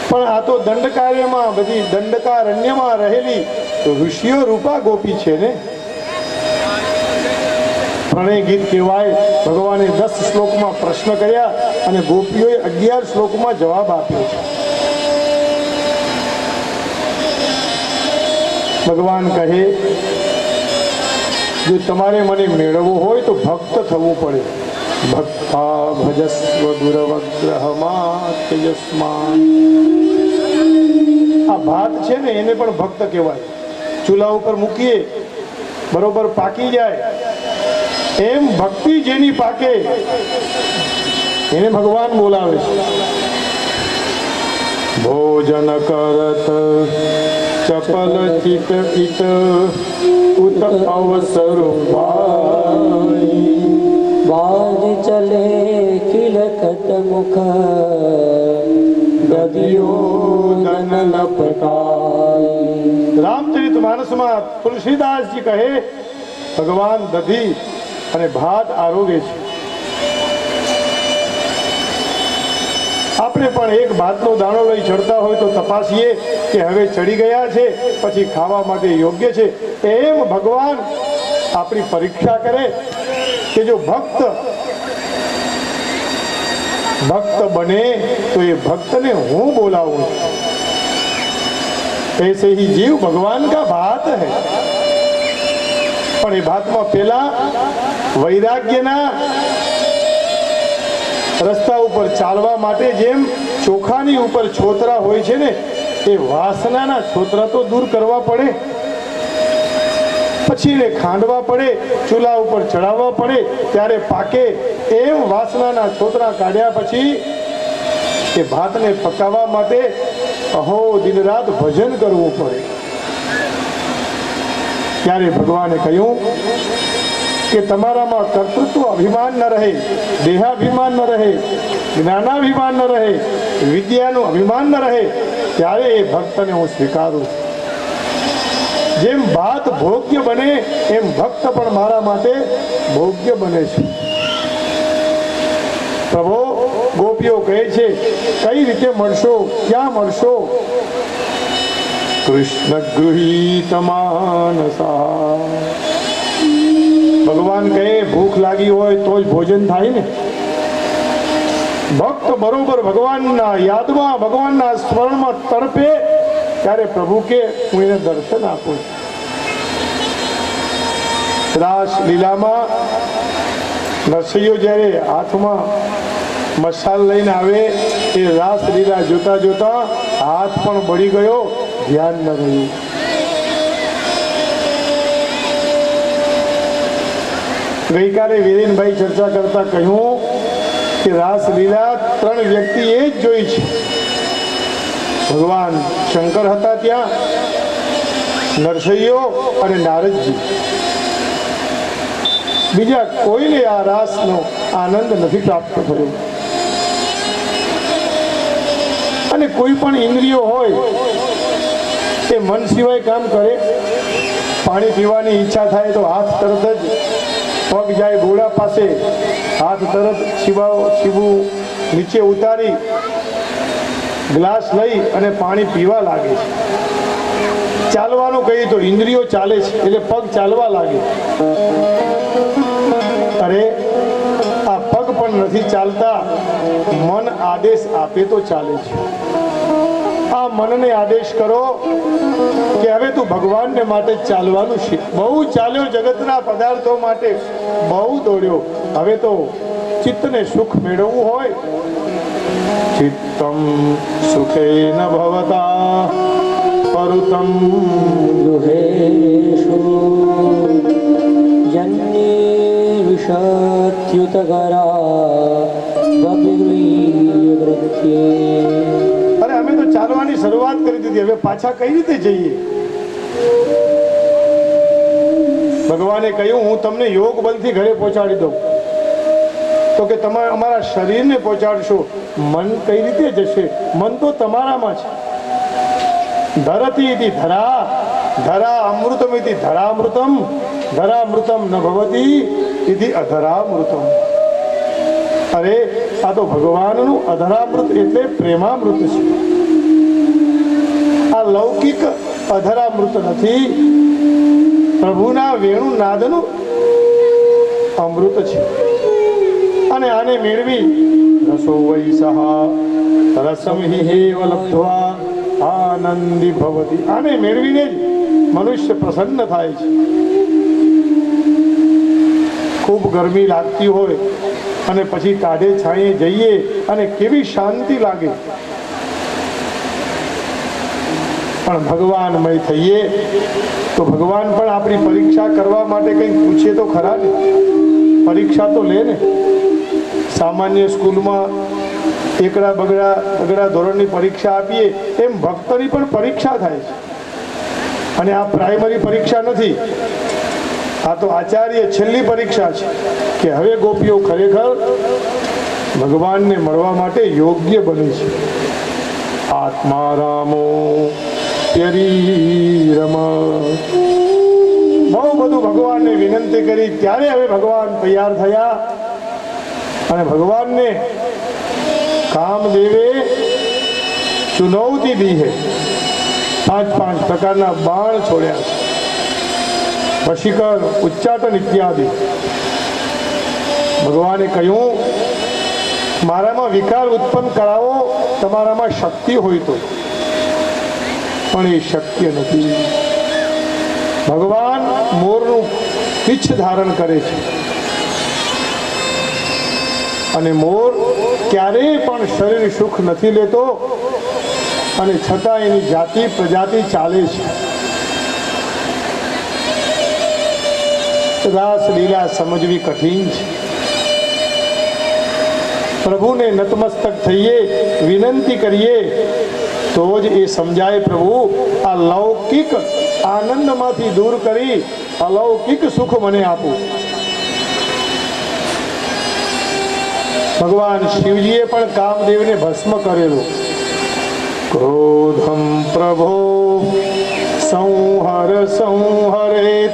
પણ આ તો દંડકાર્યમાં, બધી દંડકારણ્યમાં રહેલી ઋષિઓ રૂપા ગોપી છે ને. પ્રણય ગીત કહેવાય. ભગવાને 10 શ્લોકમાં પ્રશ્ન કર્યા અને ગોપીઓએ 11 શ્લોકમાં જવાબ આપ્યો છે. ભગવાન કહે, જો તમારે મને મેળવવું હોય તો ભક્ત થવું પડે. ભક્તા ભજસ્વ દુરવગ્રહમાં તેજસ્માન. આ ભાત છે ને એને પણ ભક્ત કહેવાય. ચૂલા ઉપર મૂકીએ બરોબર પાકી જાય, એમ ભક્તિ જેની પાકે એને ભગવાન બોલાવે છે. ભોજન કરત ચપલ ચિત પિત ઉત અવસર બાજ ચલે કિલકત મુખ ગદિયોદન લપટાય. રામચરિત માનસમાં તુલસીદાસજી કહે ભગવાન દધી અને ભાત આરોગે છે. આપણે પણ એક ભાતનો દાણો લઈ ચડતા હોય તો તપાસીએ કે હવે ચડી ગયા છે, પછી ખાવા માટે યોગ્ય છે. એમ ભગવાન આપણી પરીક્ષા કરે કે જો ભક્ત બને તો એ ભક્તને હું બોલાવું. ऐसे ही जीव भगवान का भात है. પણ એ ભાતમાં પેલા વૈરાગ્યના રસ્તા ઉપર ચાલવા માટે જેમ ચોખાની ઉપર છોતરા હોય છે ને, એ વાસનાના છોતરા તો દૂર કરવા પડે, પછી એને ખાંડવા પડે, ચૂલા ઉપર ચડાવવા પડે, ત્યારે પાકે. એમ વાસનાના છોતરા કાઢ્યા પછી એ ભાતને પકાવવા માટે અહો દિન રાત ભજન કરવું પડે. ત્યારે ભગવાને કહ્યું કે તમારામાં કર્તૃત્વ અભિમાન ન રહે, દેહાભિમાન ન રહે, જ્ઞાનાભિમાન ન રહે, વિદ્યાનું અભિમાન ન રહે, ત્યારે એ ભક્તને હું સ્વીકારું. જેમ ભાત ભોગ્ય બને એમ ભક્ત પણ મારા માટે ભોગ્ય બને છે. પ્રભુ, ગોપીઓ કહે છે કઈ રીતે મળશો, ક્યાં મળશો? કૃષ્ણ ગૃહીત માનસા. ભગવાન કહે ભૂખ લાગી હોય તો જ ભોજન થાય ને. ભક્ત બરોબર ભગવાનના યાદમાં, ભગવાનના સ્મરણમાં તડપે ત્યારે પ્રભુ કે હું એને દર્શન આપું. રાસ લીલામાં નરસૈયો જ્યારે હાથમાં મસાલ લઈને આવે એ રાસ લીલા જોતા જોતા હાથ પણ બળી ગયો, ધ્યાન ન રહ્યું. ગઈકાલે વિરેનભાઈ ચર્ચા કરતા કહ્યું કે રાસ લીલા 3 વ્યક્તિ એ જ જોઈ છે. ભગવાન શંકર હતા ત્યાં, નરસૈયો અને નારદજી. બીજા કોઈને આ રાસનો આનંદ નથી પ્રાપ્ત થયો. અને કોઈ પણ ઇન્દ્રિયો હોય એ મન સિવાય કામ કરે. પાણી પીવાની ઈચ્છા થાય તો હાથ તરત જ પગ જાય ઘોડા પાસે, હાથ તરત છીબું નીચે ઉતારી ગ્લાસ લઈ અને પાણી પીવા લાગે છે. ચાલવાનું કહીએ તો ઇન્દ્રિયો ચાલે છે એટલે પગ ચાલવા લાગે. અરે આ પગ પણ નથી ચાલતા, મન આદેશ આપે તો ચાલે છે. આ મનને આદેશ કરો કે હવે તું ભગવાનને માટે ચાલવાનું શીખ. બહુ ચાલ્યો જગતના પદાર્થો માટે, બહુ દોડ્યો, હવે તો ચિત્તને સુખ મેળવવું હોય. ચિત્તમ સુખેન ભવતા પરુતમ ગૃહેષુ જન્યેષત્યુતકરા ભગવીવૃત્યે. અરે અમે તો ચાલવાની શરૂઆત કરી દીધી, હવે પાછા કઈ રીતે જઈએ? ભગવાને કહ્યું હું તમને યોગ બલથી ઘરે પહોંચાડી દઉં. તો કે તમે અમારા શરીરને પહોંચાડશો, મન કઈ રીતે જશે? મન તો તમારામાં છે. ધરતી ઇતિ ધરા, ધરા અમૃતમ ઇતિ ધરામૃતમ, ધરામૃતમ ન ભવતી ઇતિ અધરામૃતમ. અરે આ તો ભગવાનનું અધરામૃત એટલે પ્રેમામૃત છે. આ લૌકિક અધરામૃત નથી, પ્રભુના વેણુનાદનું અમૃત છે. અને આને મેળવી રસો વૈસહા રસમ હિ હેવ લબ્ધ્વા આનંદી ભવતી. આને મેળવીને જ મનુષ્ય પ્રસન્ન થાય છે. ખૂબ ગરમી લાગતી હોય અને પછી ટાઢે છાંયે જઈએ અને કેવી શાંતિ લાગે. પણ ભગવાનમય થઈએ તો ભગવાન પણ આપણી પરીક્ષા કરવા માટે કંઈક પૂછે તો ખરા ને. પરીક્ષા તો લે ને. સામાન્ય સ્કૂલમાં એકડા બગડા ધોરણની પરીક્ષા આપીએ એમ ભક્તની પણ પરીક્ષા થાય છે. અને આ પ્રાઇમરી પરીક્ષા નથી, આ તો આચાર્ય છેલ્લી પરીક્ષા છે કે હવે ગોપીઓ ખરેખર ભગવાનને મળવા માટે યોગ્ય બને છે. આત્મા રામો પ્યરીરમ. બહુ બધું ભગવાનને વિનંતી કરી ત્યારે હવે ભગવાન તૈયાર થયા. અને ભગવાનને કામદેવે ચુનૌતી દી હે. 5 પ્રકારના બાણ છોડ્યા છે. વશીકર, ઉચ્ચાટન ઇત્યાદિ. ભગવાને કહ્યું મારામાં વિકાર ઉત્પન્ન કરાવો તમારામાં શક્તિ હોય તો, પણ એ શક્ય નથી. ભગવાન મોરનું પીછ ધારણ કરે છે અને મોર ક્યારેય પણ શરીર સુખ નથી લેતો અને છતાં એની જાતિ પ્રજાતિ ચાલે છે. રાસ લીલા સમજવી કઠિન છે. પ્રભુને નતમસ્તક થઈએ, વિનંતી કરીએ તો જ એ સમજાય. પ્રભુ આ લૌકિક આનંદમાંથી દૂર કરી અલૌકિક સુખ મને આપો. ભગવાન શિવજીએ પણ કામદેવને ભસ્મ કરેલો. ક્રોધમ પ્રભો સંહરેતી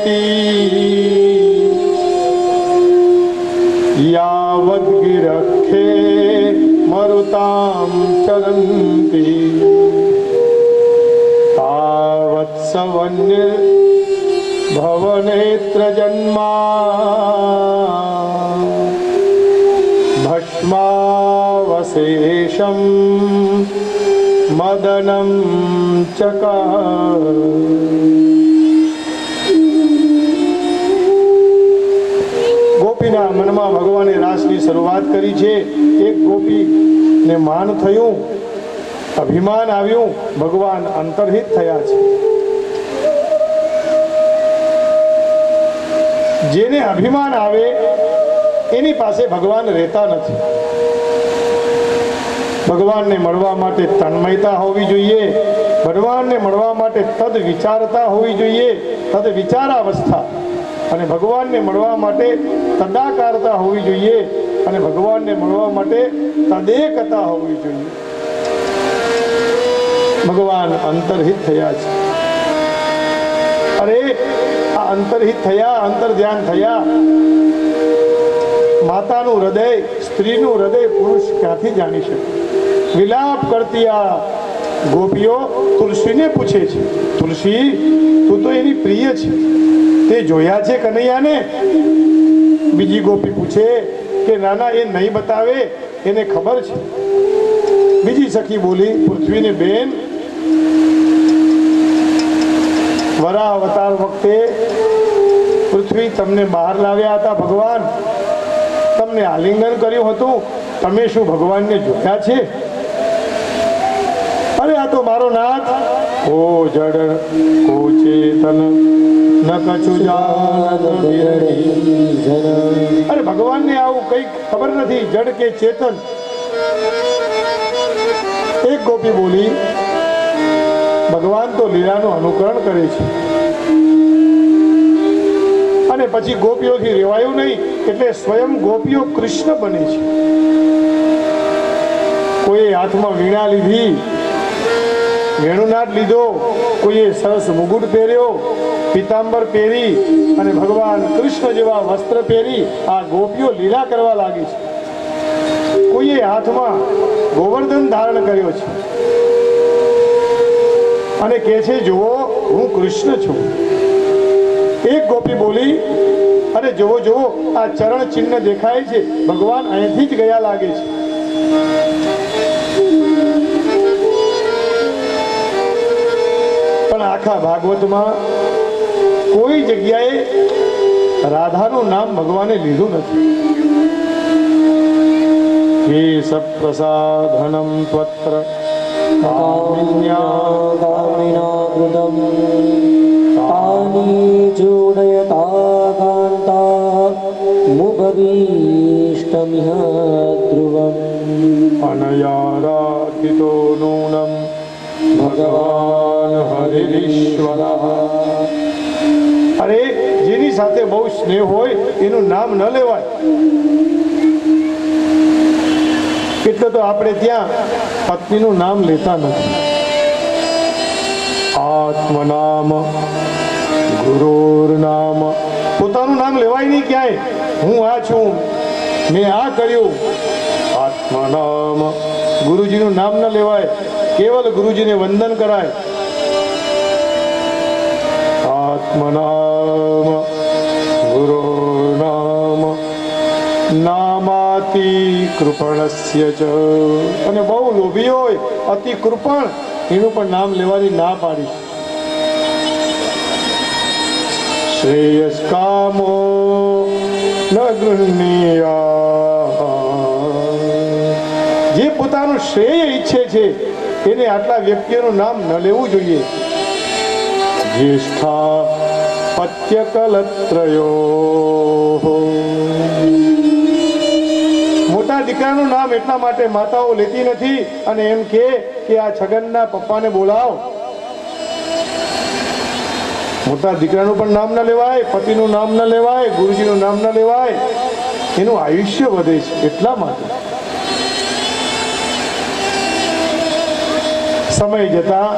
યાવદ ગિરખે મરુતામ ચરંતી તાવત સવન્ય ભવનેત્ર જન્મા ભસ્માવશેષમ મદનમ ચકાર. ગોપીના મનમાં ભગવાને રાસની શરૂઆત કરી છે. એક ગોપીને માન થયું, અભિમાન આવ્યું, ભગવાન અંતર્હિત થયા છે. જેને અભિમાન આવે એની પાસે ભગવાન રહેતા નથી. ભગવાનને મળવા માટે તન્મયતા હોવી જોઈએ. ભગવાનને મળવા માટે તદ વિચારતા હોવી જોઈએ, તદ વિચારાવસ્થા. અને ભગવાનને મળવા માટે તદાકારતા હોવી જોઈએ, અને ભગવાનને મળવા માટે તદેકતા હોવી જોઈએ. ભગવાન અંતર્હિત થયા છે. અરે આ અંતર્હિત થયા, અંતર ધ્યાન થયા. માતાનું હૃદય, સ્ત્રીનું હૃદય પુરુષ ક્યાંથી જાણી શકે? વિલાપ કરતી આ ગોપીઓ તુલસીને પૂછે છે, તુલસી તું તો એની પ્રિય છે, તે જોયા છે કનૈયાને? બીજી ગોપી પૂછે કે નાના એ નહીં બતાવે, એને ખબર છે. બીજી સખી બોલી, પૃથ્વીને બેન, વરા અવતાર વખતે પૃથ્વી તમને બહાર લાવ્યા હતા ભગવાન, તમને આલિંગન કર્યું હતું, તમે શું ભગવાનને જોયા છે? અરે આ તો મારો નાથ, ઓ જડ કો ચેતન ન કછુ જાન વિરહી. અરે ભગવાનને આવું કઈ ખબર નથી, જડ કે ચેતન. એક ગોપી બોલી, ભગવાન તો લીલાનું અનુકરણ કરે છે. અને પછી ગોપીઓથી રેવાયું નહીં, એટલે સ્વયં ગોપીઓ કૃષ્ણ બને છે. કોઈ હાથમાં વીણા લીધી, વેણુનાદ લીધો, કોઈએ સરસ મુગુટ પહેર્યો, પીતાંબર પહેરી અને ભગવાન કૃષ્ણ જેવા વસ્ત્ર પહેરી આ ગોપીઓ લીલા કરવા લાગી છે. કોઈએ હાથમાં ગોવર્ધન ધારણ કર્યો છે અને કહે છે જુઓ હું કૃષ્ણ છું. એક ગોપી બોલી, અરે જુઓ જુઓ આ ચરણ ચિહ્ન દેખાય છે, ભગવાન અહીંથી જ ગયા લાગે છે. પણ આખા ભાગવતમાં કોઈ જગ્યાએ રાધાનું નામ ભગવાને લીધું નથી. હે સપ્રસાધનમ ત્વત્ર કામિનાગૃતમ તાની જોડયતા કાંતા મુભવીષ્ટમિહ ધ્રુવમ અનયારાધિતો નૂનમ ભગવાન હરિશ્વર. અરે જેની સાથે બહુ સ્નેહ હોય એનું નામ ન લેવાય. એટલે તો આપણે ત્યાં પત્નીનું નામ લેતા નથી. આત્મનામ ગુરુર નામ, પોતાનું નામ લેવાય નહીં ક્યાંય. હું આ છું, મેં આ કર્યું. આત્મનામ, ગુરુજીનું નામ ન લેવાય, કેવલ ગુરુજીને વંદન કરાય. આત્મનામ ગુરુ નામ નામાતિ કૃપણસ્ય ચ. અને બહુ લોભી હોય, અતિ કૃપણ, એનું પણ નામ લેવાની ના પાડી. શ્રેયસ કામો ન ગૃહણીયા, જે પોતાનું શ્રેય ઈચ્છે છે એને આટલા વ્યક્તિઓનું નામ ન લેવું જોઈએ. જ્યેષ્ઠા પત્યકલત્રયો, મોટા દીકરાનું નામ એટલા માટે માતાઓ લેતી નથી અને એમ કે આ છગનના પપ્પાને બોલાવો. મોટા દીકરાનું પણ નામ ન લેવાય, પતિનું નામ ન લેવાય, ગુરુજીનું નામ ન લેવાય. એનું આયુષ્ય વધે છે એટલા માટે. સમય જતા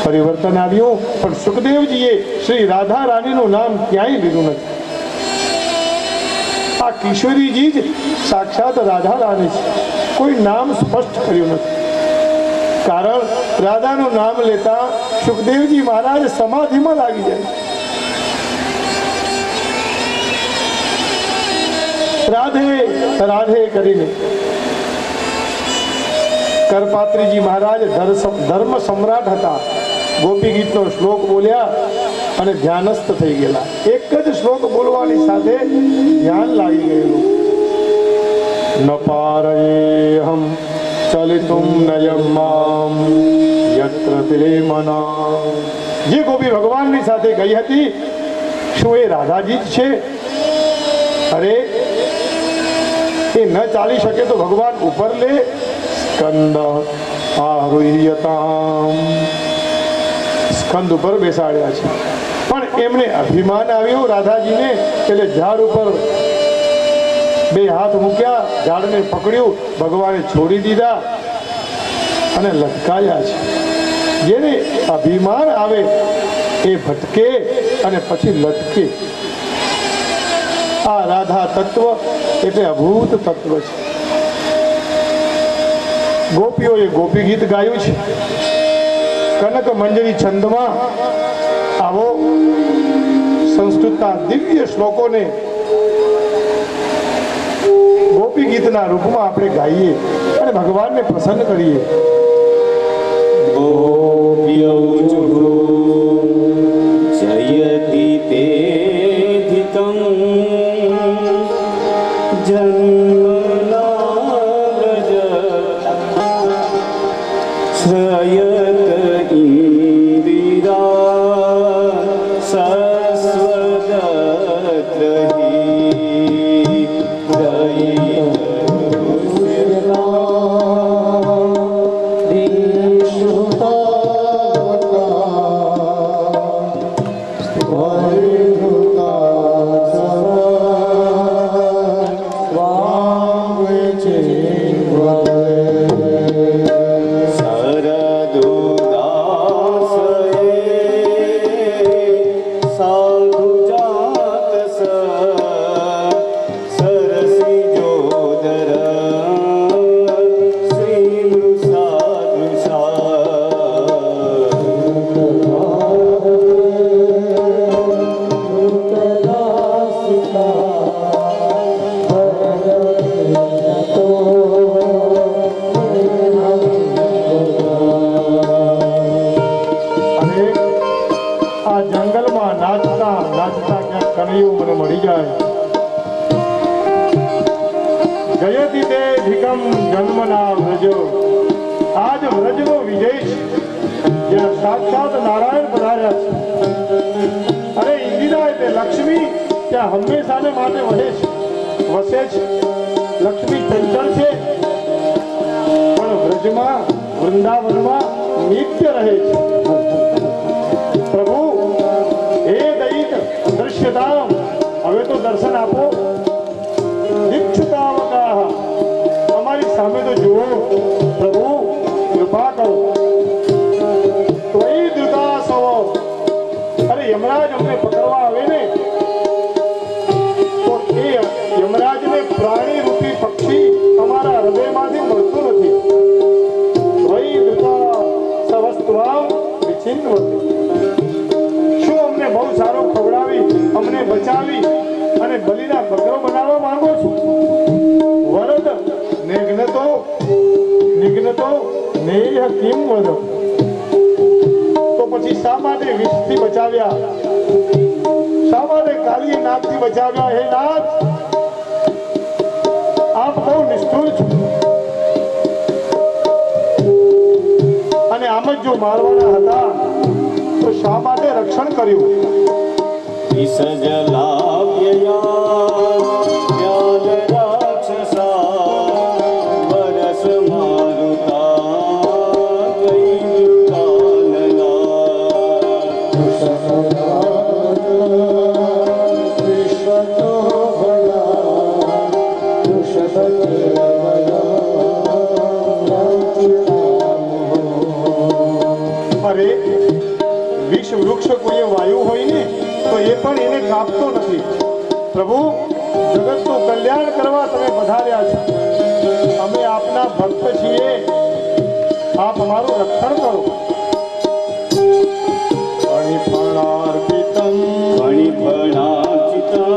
પરિવર્તન આવ્યું, પણ સુખદેવજીએ શ્રી રાધા રાણીનું નામ ક્યાંય લીધું નથી. આ કિશોરીજી જ સાક્ષાત રાધા રાણી છે, કોઈ નામ સ્પષ્ટ કર્યું નથી. કારણ રાધાનું નામ લેતા સુખદેવજી મહારાજ સમાધિમાં લાગી જાય. રાધે રાધે કરીને કરપાત્રીજી મહારાજ ધર્મ સમ્રાટ હતા. ગોપી ગીતનો શ્લોક બોલ્યા અને ધ્યાનસ્થ થઈ ગયેલા. એક જ શ્લોક બોલવાની સાથે ધ્યાન લાગી ગયેલું. ન પારયેહમ ચલિતુમ નયમ મામ યત્ર તે મના. જે ગોપી ભગવાનની સાથે ગઈ હતી, શું એ રાધાજી જ છે? અરે એ ન ચાલી શકે તો ભગવાન ઉપર લે. સ્કંદ આરુહ્યતામ, સ્કંદ ઉપર બેસાડ્યા છે. પણ એમને અભિમાન આવ્યું રાધાજીને, એટલે ઝાડ ઉપર બે હાથ મૂક્યા, ઝાડને પકડ્યું, ભગવાને છોડી દીધા અને લટકાયા છે. જેને અભિમાન આવે એ ભટકે અને પછી લટકે. આ રાધા તત્વ એટલે અભૂત તત્વ છે. ગોપીઓએ ગોપી ગીત ગાયું છે. કનક મંજરી છંદમાં આવો સંસ્કૃતના દિવ્ય શ્લોકોને ગોપી ગીતના રૂપમાં આપણે ગાઈએ અને ભગવાનને પ્રસન્ન કરીએ. જયતિ તે ધિતં જન્મના વ્રજ શ્રયત ઇન્દિરા સસ્વદત્રહી જન્મના વ્રજ. આજ વ્રજનો વિજય છે, જ્યાં સાક્ષાત નારાયણ પધાર્યા છે. અરે ઇન્દિરા એટલે લક્ષ્મી ત્યાં હંમેશાને માટે વસે છે. લક્ષ્મી ચંચળ છે, પણ વ્રજમાં વૃંદાવનમાં નિત્ય રહે છે. પ્રભુ હે દૈત દૃશ્યતામ, હવે તો દર્શન આપો. દીક્ષિતાવકાહ, અમારી સામે તો જુઓ. પ્રભુ કૃપા કરો. ત્વયી દ્રુતાસવ, અરે યમરાજ અમને પકડવા આવે ને તો એ યમરાજને પ્રાણી રૂપી પક્ષી અમારા હૃદયમાંથી મળતું નથી. ત્વયી દ્રુતાસવસ્ત્વામ વિચિન્વતી. શું અમને બહુ સારો ખવડાવી, અમને બચાવી અને બલિના બકરો બનાવવા માંગો છો? વરદ નિગ્નતો નેય કિમ વદ. તો પછી શા માટે વિષથી બચાવ્યા? શા માટે કાલી નાગથી બચાવ્યા? હે નાથ, આપ બહુ નિષ્ઠુર છો. અને આમ જ જો મારવાના હતા તો શા માટે રક્ષણ કર્યું? અરે વિષ વૃક્ષ કોઈ વાયુ હોય ને તો એ પણ એને કાપતો નથી. પ્રભુ, જગતનું કલ્યાણ કરવા તમે પધાર્યા છો. અમે આપના ભક્ત છીએ, આપ અમારું રક્ષણ કરો. ફણિફણાર્પિતમ ફણિફણાર્પિતમ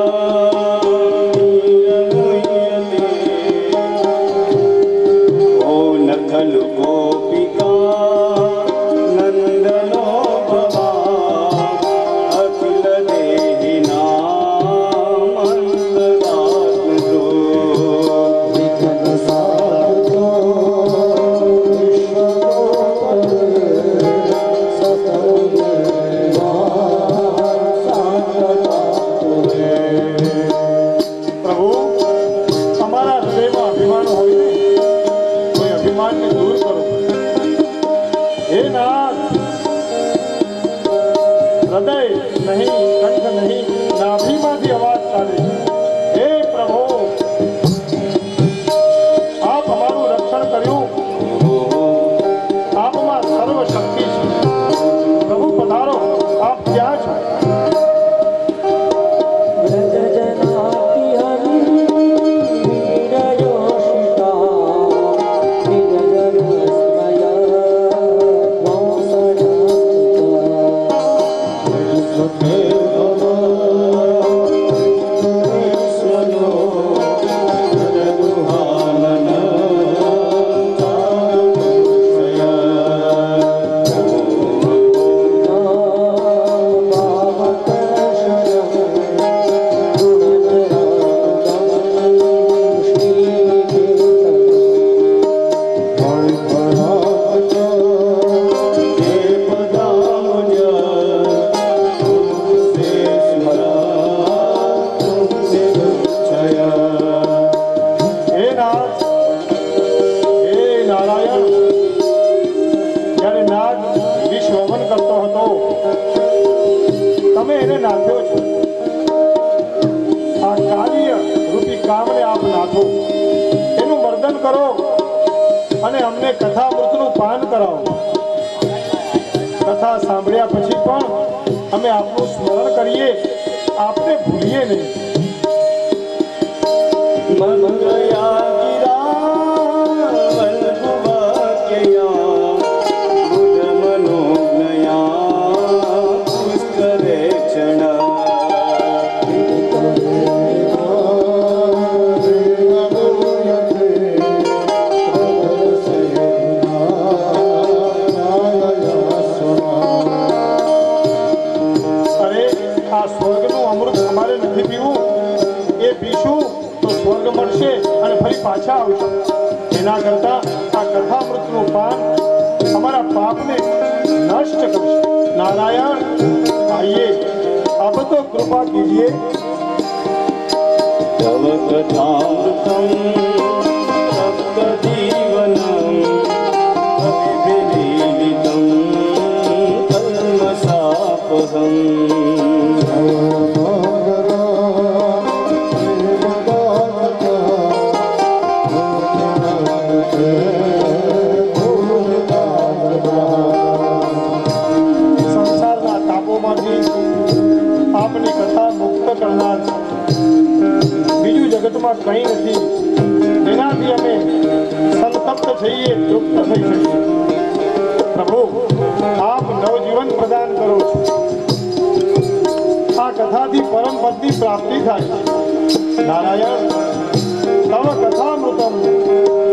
ઓ નખલુ ગોપિકા નંદનો ભવા જેને નાખ્યો છે આ કાર્ય રૂપી કામને આપ નાથો, એનું મર્દન કરો અને અમને કથામૃતનું પાન કરાવો. કથા સાંભળ્યા પછી પણ અમે આપનું સ્મરણ કરીએ, આપને ભૂલીએ નહીં. મંગયા ગિરા વલ્લભવાક્યયા બુધ મનોજ્ઞયા પુષ્કરે ક્ષણા. અરે આ સ્વર્ગનું અમૃત અમારે નથી પીવું, એ પીશું તો સ્વર્ગ મળશે અને ફરી પાછા આવશે. એના કરતા આ કથામૃતનું પાન અમારા પાપને નષ્ટ કરશે. નારાયણ આइए, अब तो कृपा कीजिए. तव कथामृतं सप्तजीवनं कविभिरीडितं कल्मषापहम्. સંસારના તાપોમાંથી આપની કથા મુક્ત કરનાર બીજું જગતમાં કંઈ નથી. એનાથી અમે સંતપ્ત થઈએ, તૃપ્ત થઈ શકીએ. પ્રભુ, આપ નવજીવન પ્રદાન કરો છો. આ કથાથી પરમ પદની પ્રાપ્તિ થાય છે. નારાયણ, તવ કથામૃતમ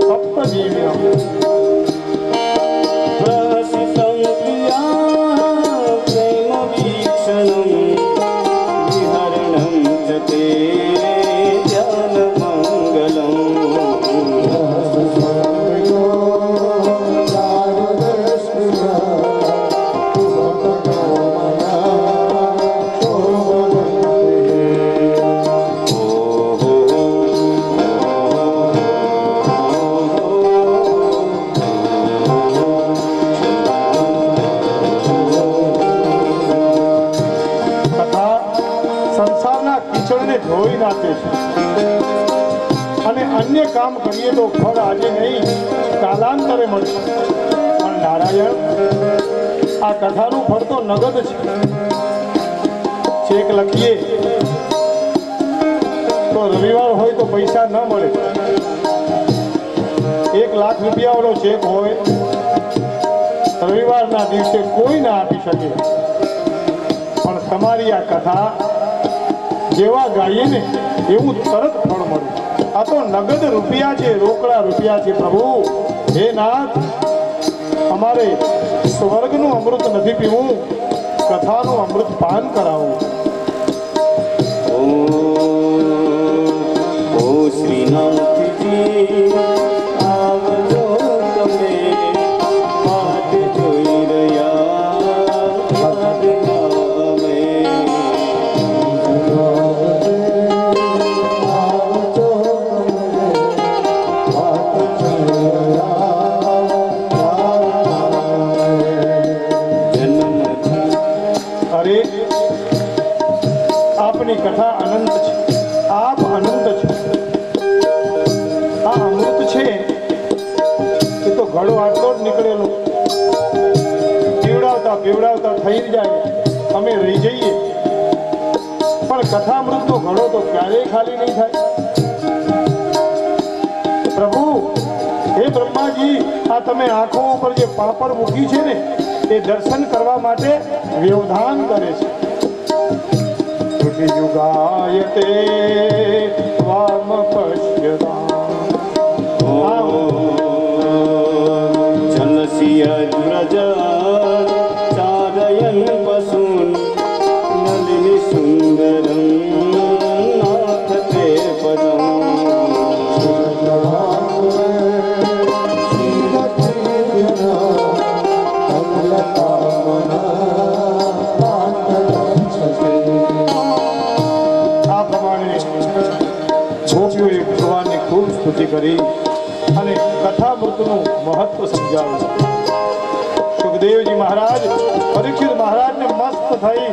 સપ્તજીવ્યમ. प्रहसितं प्रिया प्रेमवीक्षणं विहरणं च ते કથા સંસારના કીચડને ધોઈ નાખે છે અને અન્ય કામ કરીએ તો ફળ આજે નહીં, કાલાંતરે મળશે. પણ નારાયણ, આ કથાનું ફળ તો નગદ છે. ચેક લખીએ તો રવિવાર હોય તો પૈસા ન મળે. 1 લાખ રૂપિયાવાળો ચેક હોય, રવિવારના દિવસે કોઈ ના આપી શકે. પણ તમારી આ કથા જેવા ગાઈએ ને એવું તરત ફળ મળે. આ તો નગદ રૂપિયા છે, રોકડા રૂપિયા છે. પ્રભુ, હે નાથ, અમારે સ્વર્ગનું અમૃત નથી પીવું, કથાનું અમૃત પાન કરાવો. ઓ શ્રીનાથજી આવજો તમે, વાટ જોઈ રહ્યા અમે. અરે, આપની કથા અનંત છે, આપ અનંત છે. આ અમૃત છે એ તો ઘડો આટલો જ નીકળેલો, પીવડાવતા પીવડાવતા થઈ જાય, અમે રહી જઈએ. પણ કથામૃતનો ઘડો તો ક્યારેય ખાલી નહીં થાય. પ્રભુ, હે બ્રહ્માજી, આ તમે આંખો ઉપર જે પાપડ મૂકી છે ને, એ દર્શન કરવા માટે વ્યવધાન કરે છે. યુગાયતે વામ પશ્યતા જલસિયવ્રજ ચારયન પશુન નલિની સુંદરમ નાથ તે પદમ. આ પ્રમાણે ગોપીઓએ ભગવાનની ખૂબ સ્તુતિ કરી અને કથામૃતનું મહત્વ સમજાવ્યું. સુખદેવજી મહારાજ પરીક્ષિત મહારાજને મસ્ત થઈ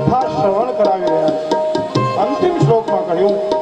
કથા શ્રવણ કરાવી રહ્યા છે. અંતિમ શ્લોકમાં કહ્યું